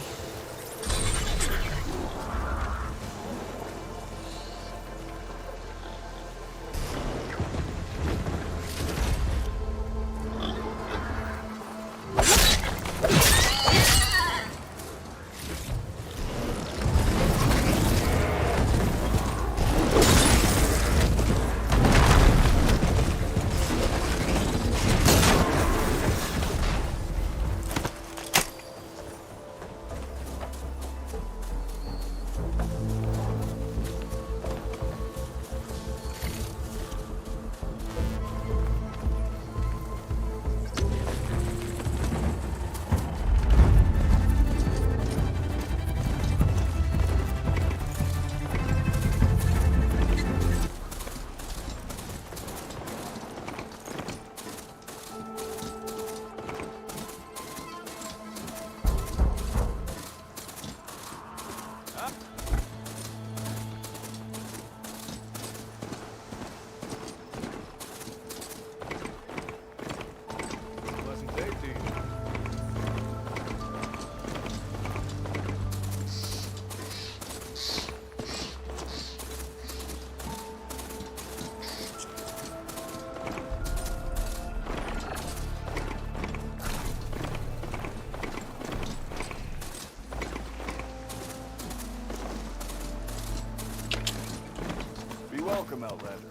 Welcome, Outlander.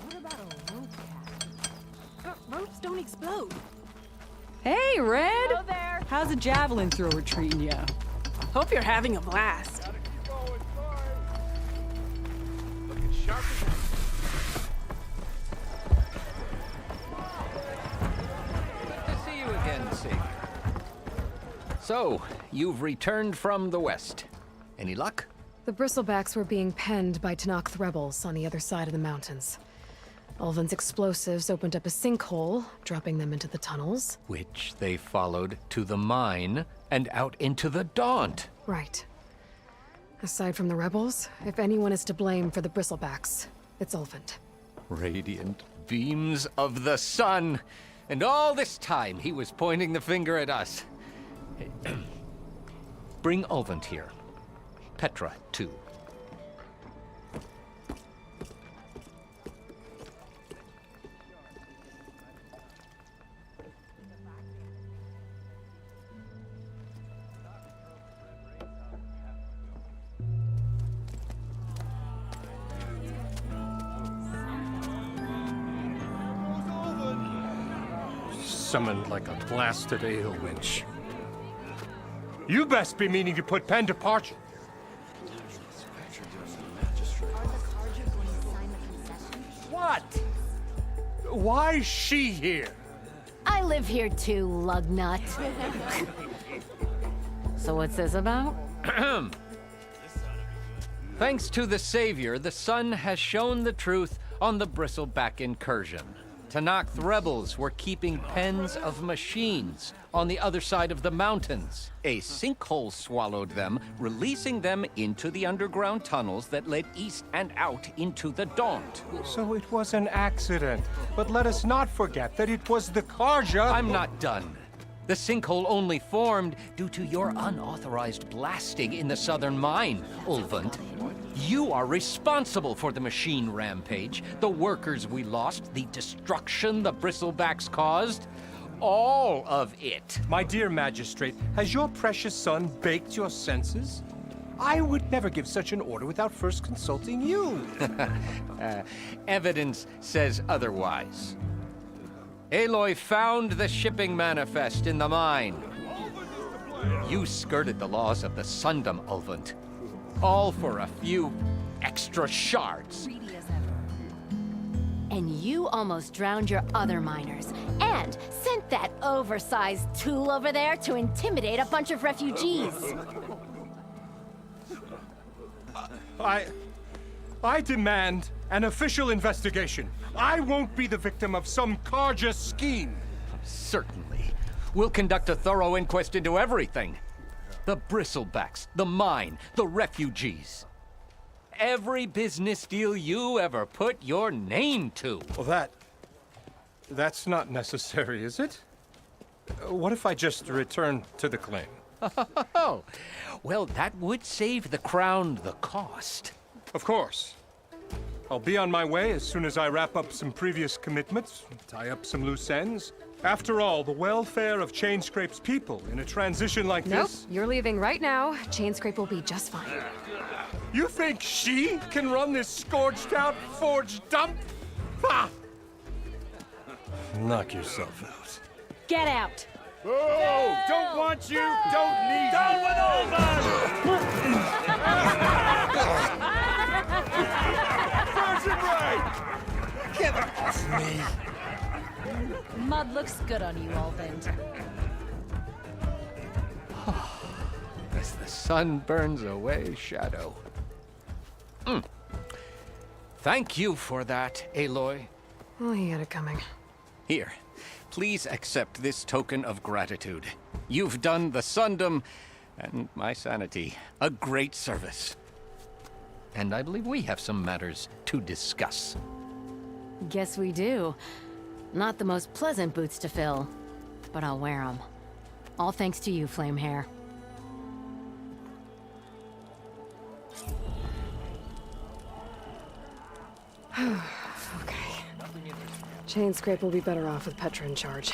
What about a rope cap? Ropes don't explode. Hey, Red! Hello there. How's a javelin thrower treating you? Hope you're having a blast. Looking sharp as hell. Good to see you again, Savior. So, you've returned from the west. Any luck? The Bristlebacks were being penned by Tenakth rebels on the other side of the mountains. Ulvin's explosives opened up a sinkhole, dropping them into the tunnels. Which they followed to the mine and out into the Daunt. Right. Aside from the rebels, if anyone is to blame for the Bristlebacks, it's Ulvin. Radiant beams of the sun! And all this time he was pointing the finger at us. Bring Ulvin here. Petra, too. Summoned like a blasted ale winch. You best be meaning to put pen to parchment. What? Why is she here? I live here too, lugnut. So what's this about? Thanks to the Savior, the sun has shown the truth on the Bristleback incursion. Tanakh rebels were keeping pens of machines on the other side of the mountains. A sinkhole swallowed them, releasing them into the underground tunnels that led east and out into the Daunt. So it was an accident. But let us not forget that it was the Karja. I'm not done. The sinkhole only formed due to your unauthorized blasting in the southern mine, Ulvund. You are responsible for the machine rampage, the workers we lost, the destruction the Bristlebacks caused. All of it. My dear magistrate, has your precious son baked your senses? I would never give such an order without first consulting you. Evidence says otherwise. Aloy found the shipping manifest in the mine. You skirted the laws of the Sundom, Ulvund. All for a few extra shards. And you almost drowned your other miners. And sent that oversized tool over there to intimidate a bunch of refugees. I demand an official investigation. I won't be the victim of some Karja scheme. Certainly. We'll conduct a thorough inquest into everything. The Bristlebacks, the mine, the refugees. Every business deal you ever put your name to. Well, that's not necessary, is it? What if I just return to the claim? Oh, well, that would save the Crown the cost. Of course. I'll be on my way as soon as I wrap up some previous commitments, tie up some loose ends. After all, the welfare of Chainscrape's people in a transition like Nope, this... you're leaving right now. Chainscrape will be just fine. You think she can run this scorched-out forged dump? Ha! Knock yourself out. Get out! Oh, don't want you, don't need Down Get off me! Mud looks good on you, Ulvund. As the sun burns away shadow. Thank you for that, Aloy. Oh, he had it coming. Here, please accept this token of gratitude. You've done the Sundom and my sanity a great service. And I believe we have some matters to discuss. Guess we do. Not the most pleasant boots to fill, but I'll wear them. All thanks to you, Flamehair. Okay. Chainscrape will be better off with Petra in charge.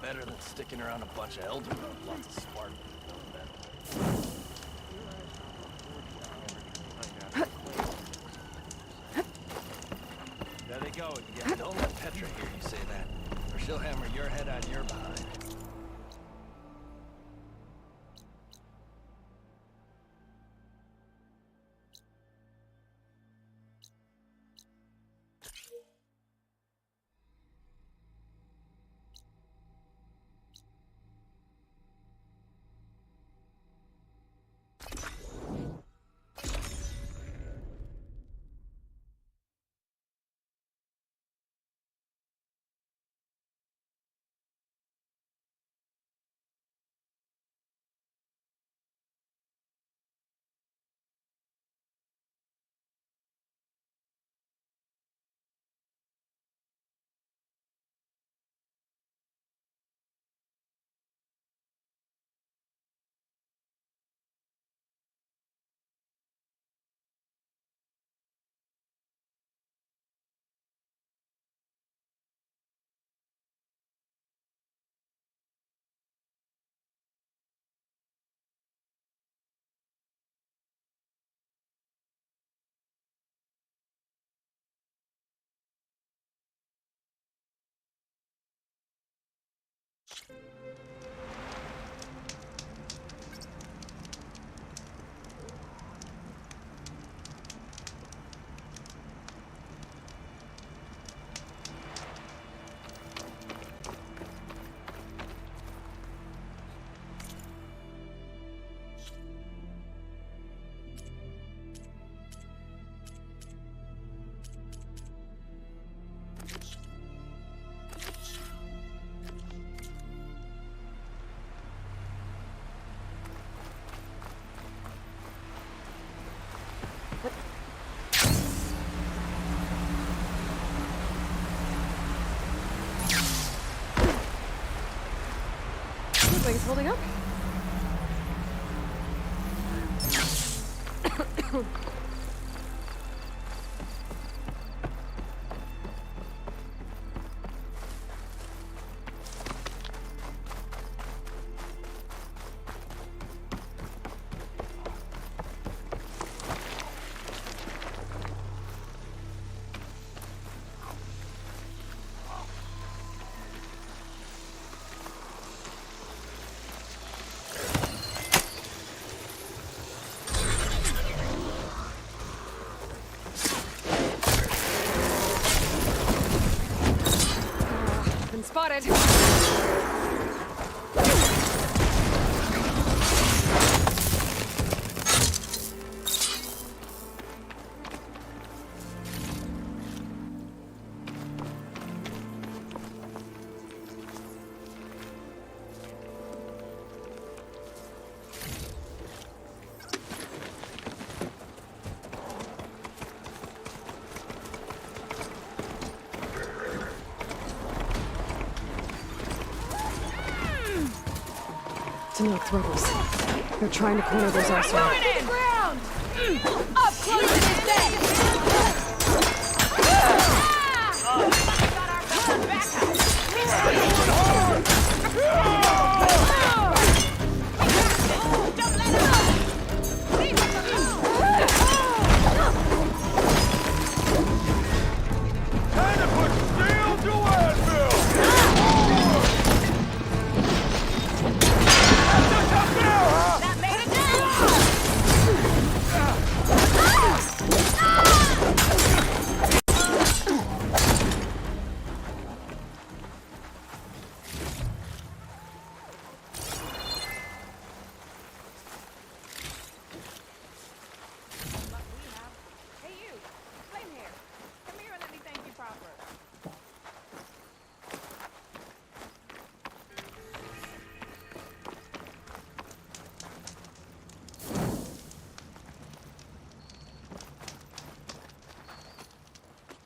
Better than sticking around a bunch of elder with lots of spark. There they go again. Don't let Petra hear you say that, or she'll hammer your head on your behind. Things holding up? Been spotted. Tanakh rebels. They're trying to corner those also. Ground! Up close and dead!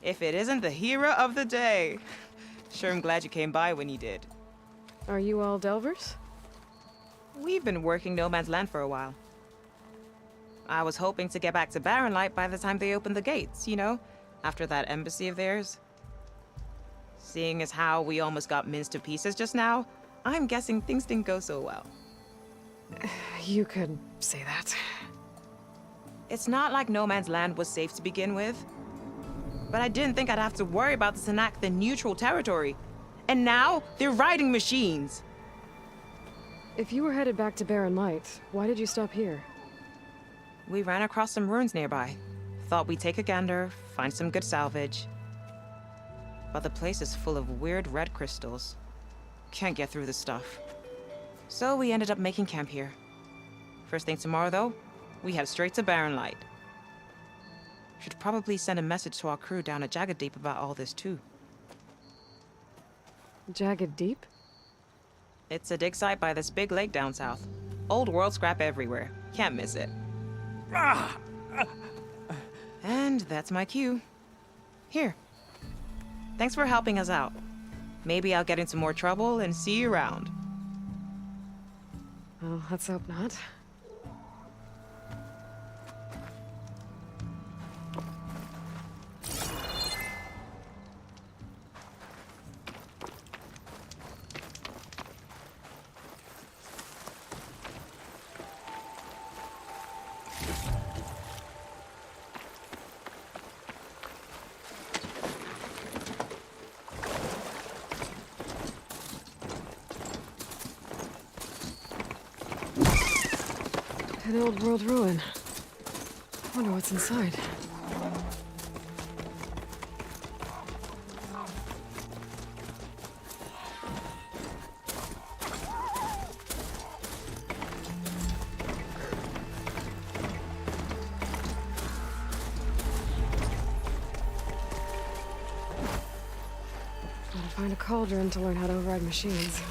If it isn't the hero of the day. Sure, I'm glad you came by when you did. Are you all Delvers? We've been working No Man's Land for a while. I was hoping to get back to Barren Light by the time they opened the gates, you know? After that embassy of theirs. Seeing as how we almost got minced to pieces just now, I'm guessing things didn't go so well. You could say that. It's not like No Man's Land was safe to begin with. But I didn't think I'd have to worry about the Tanakh, the neutral territory. And now, they're riding machines. If you were headed back to Barren Light, why did you stop here? We ran across some ruins nearby. Thought we'd take a gander, find some good salvage. But the place is full of weird red crystals. Can't get through the stuff. So we ended up making camp here. First thing tomorrow, though, we head straight to Barren Light. Should probably send a message to our crew down at Jagged Deep about all this, too. Jagged Deep? It's a dig site by this big lake down south. Old world scrap everywhere. Can't miss it. And that's my cue. Here. Thanks for helping us out. Maybe I'll get into more trouble and see you around. Well, let's hope not. An old world ruin. Wonder what's inside. Gotta find a cauldron to learn how to override machines.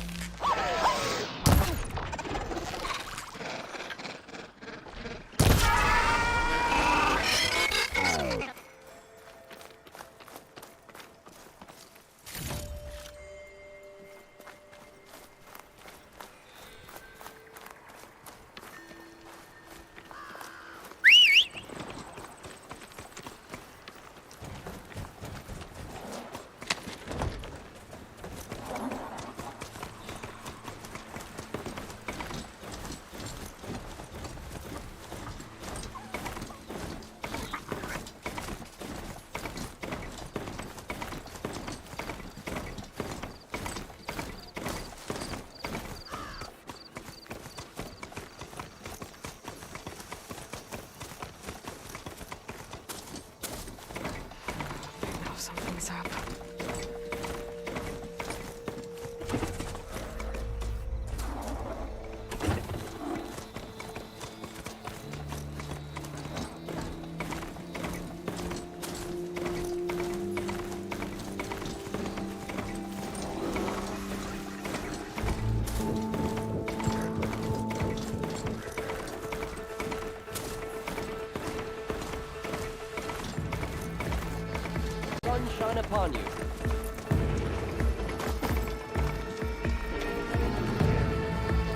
one upon you.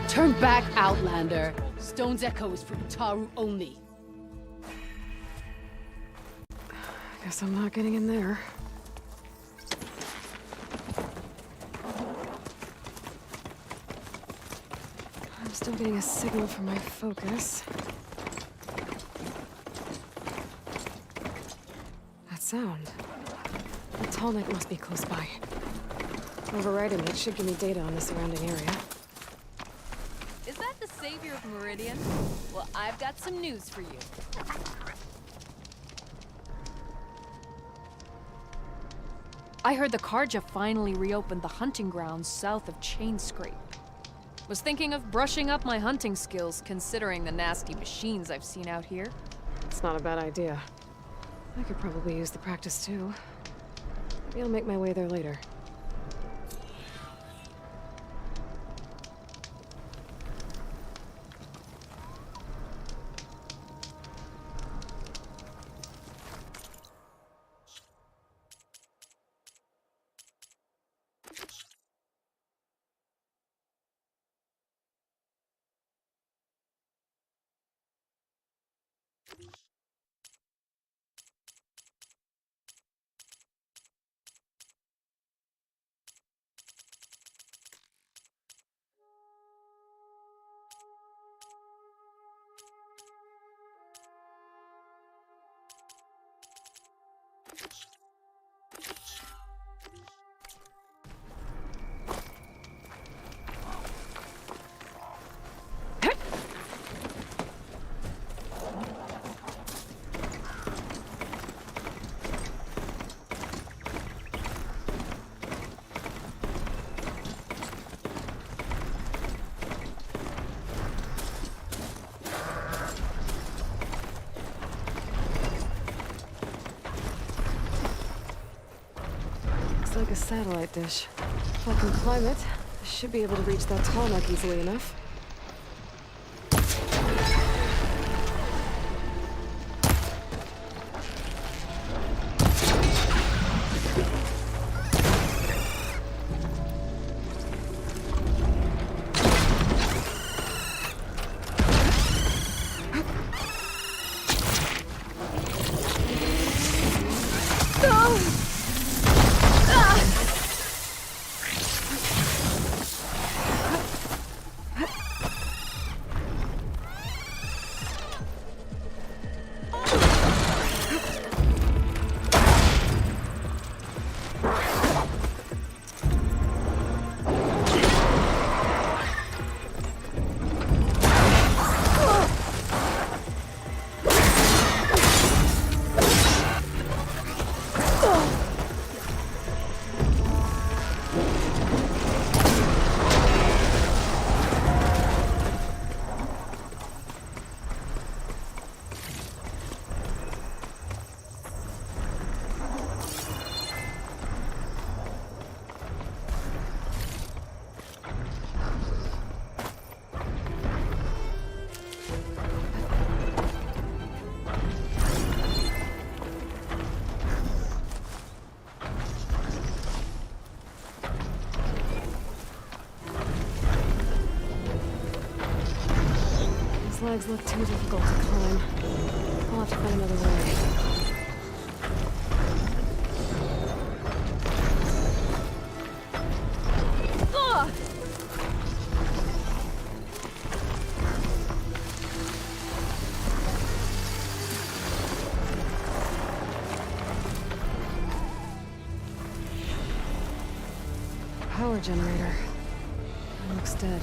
Turn back, Outlander. Stone's Echo is for Utaru only. Guess I'm not getting in there. I'm still getting a signal from my focus. That sound. The tall neck must be close by. Overriding it should give me data on the surrounding area. Is that the savior of Meridian? Well, I've got some news for you. I heard the Karja finally reopened the hunting grounds south of Chainscrape. Was thinking of brushing up my hunting skills, considering the nasty machines I've seen out here. It's not a bad idea. I could probably use the practice too. Maybe I'll make my way there later. Like a satellite dish. If I can climb it, I should be able to reach that tall neck easily enough. These legs look too difficult to climb. I'll have to find another way. Power generator. It looks dead.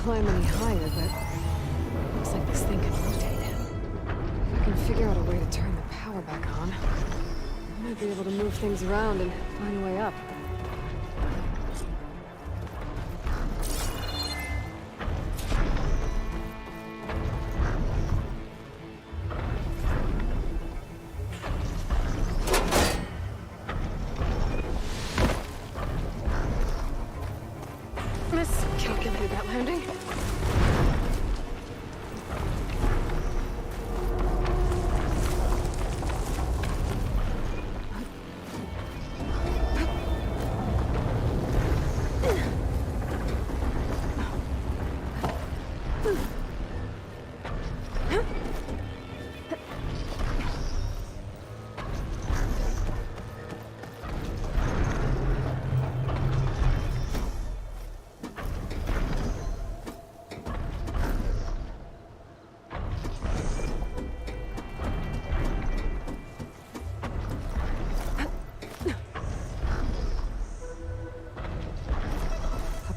climb any higher, but looks like this thing can rotate. If I can figure out a way to turn the power back on, I might be able to move things around and find a way up. Miscalculated that landing.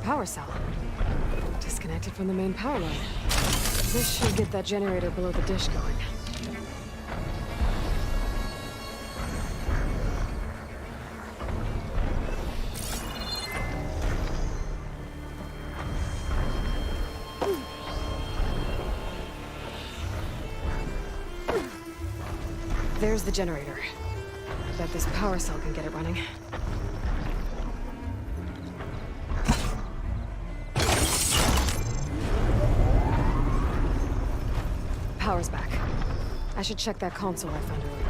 Power cell. Disconnected from the main power line. This should get that generator below the dish going. There's the generator. Bet this power cell can get it running. Power's back. I should check that console I found earlier.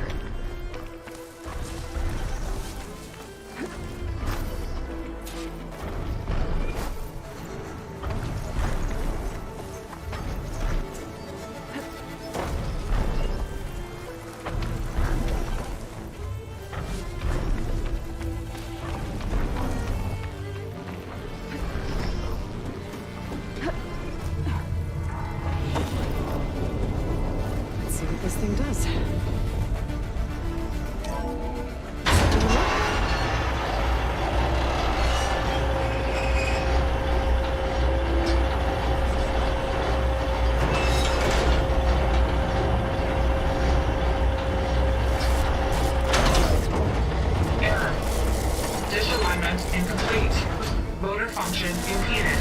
This thing does. Error. Dish alignment incomplete. Motor function impeded.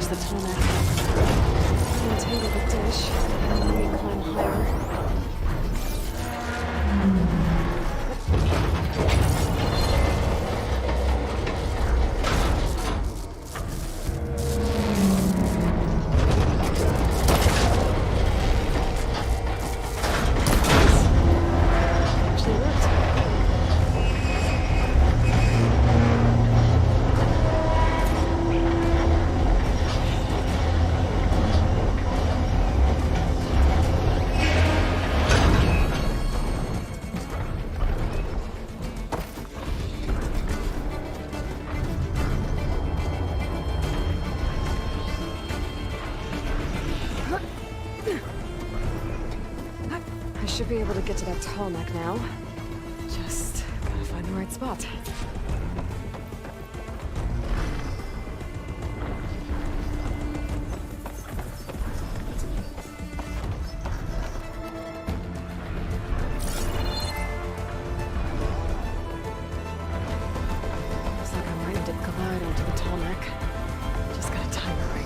The tarmac. Untangle the dish. Maybe climb higher. Actually worked. I should be able to get to that tarmac now. Just gotta find the right spot. Looks like I'm ready to glide onto the tarmac. Just gotta time it right.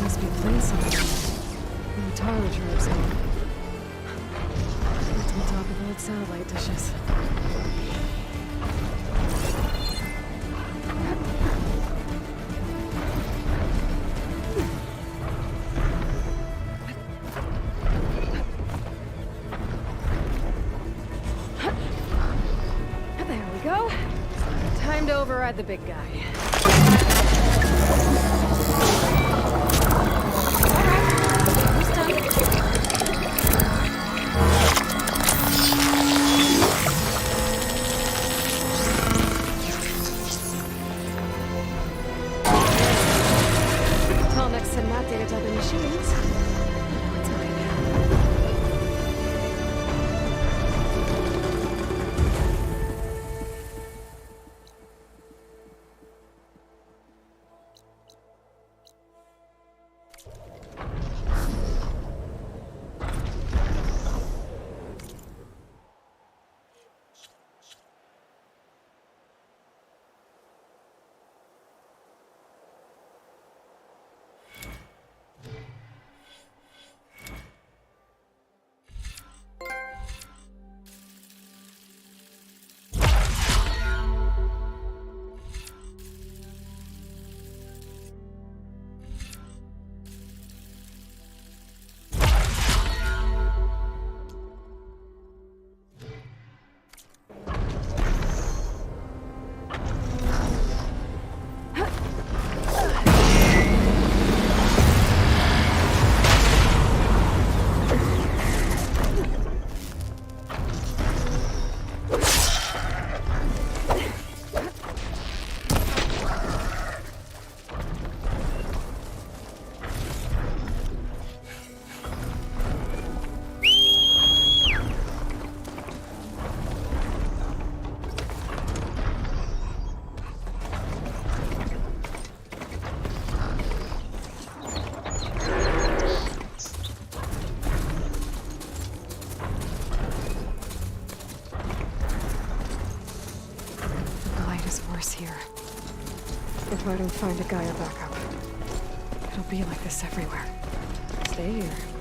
must be a place on the Taru tribe's home. It's on top of old satellite dishes. There we go. Time to override the big guy. Atomics and not data type machines. What's mine? Here. If I don't find a Gaia backup, it'll be like this everywhere. Stay here.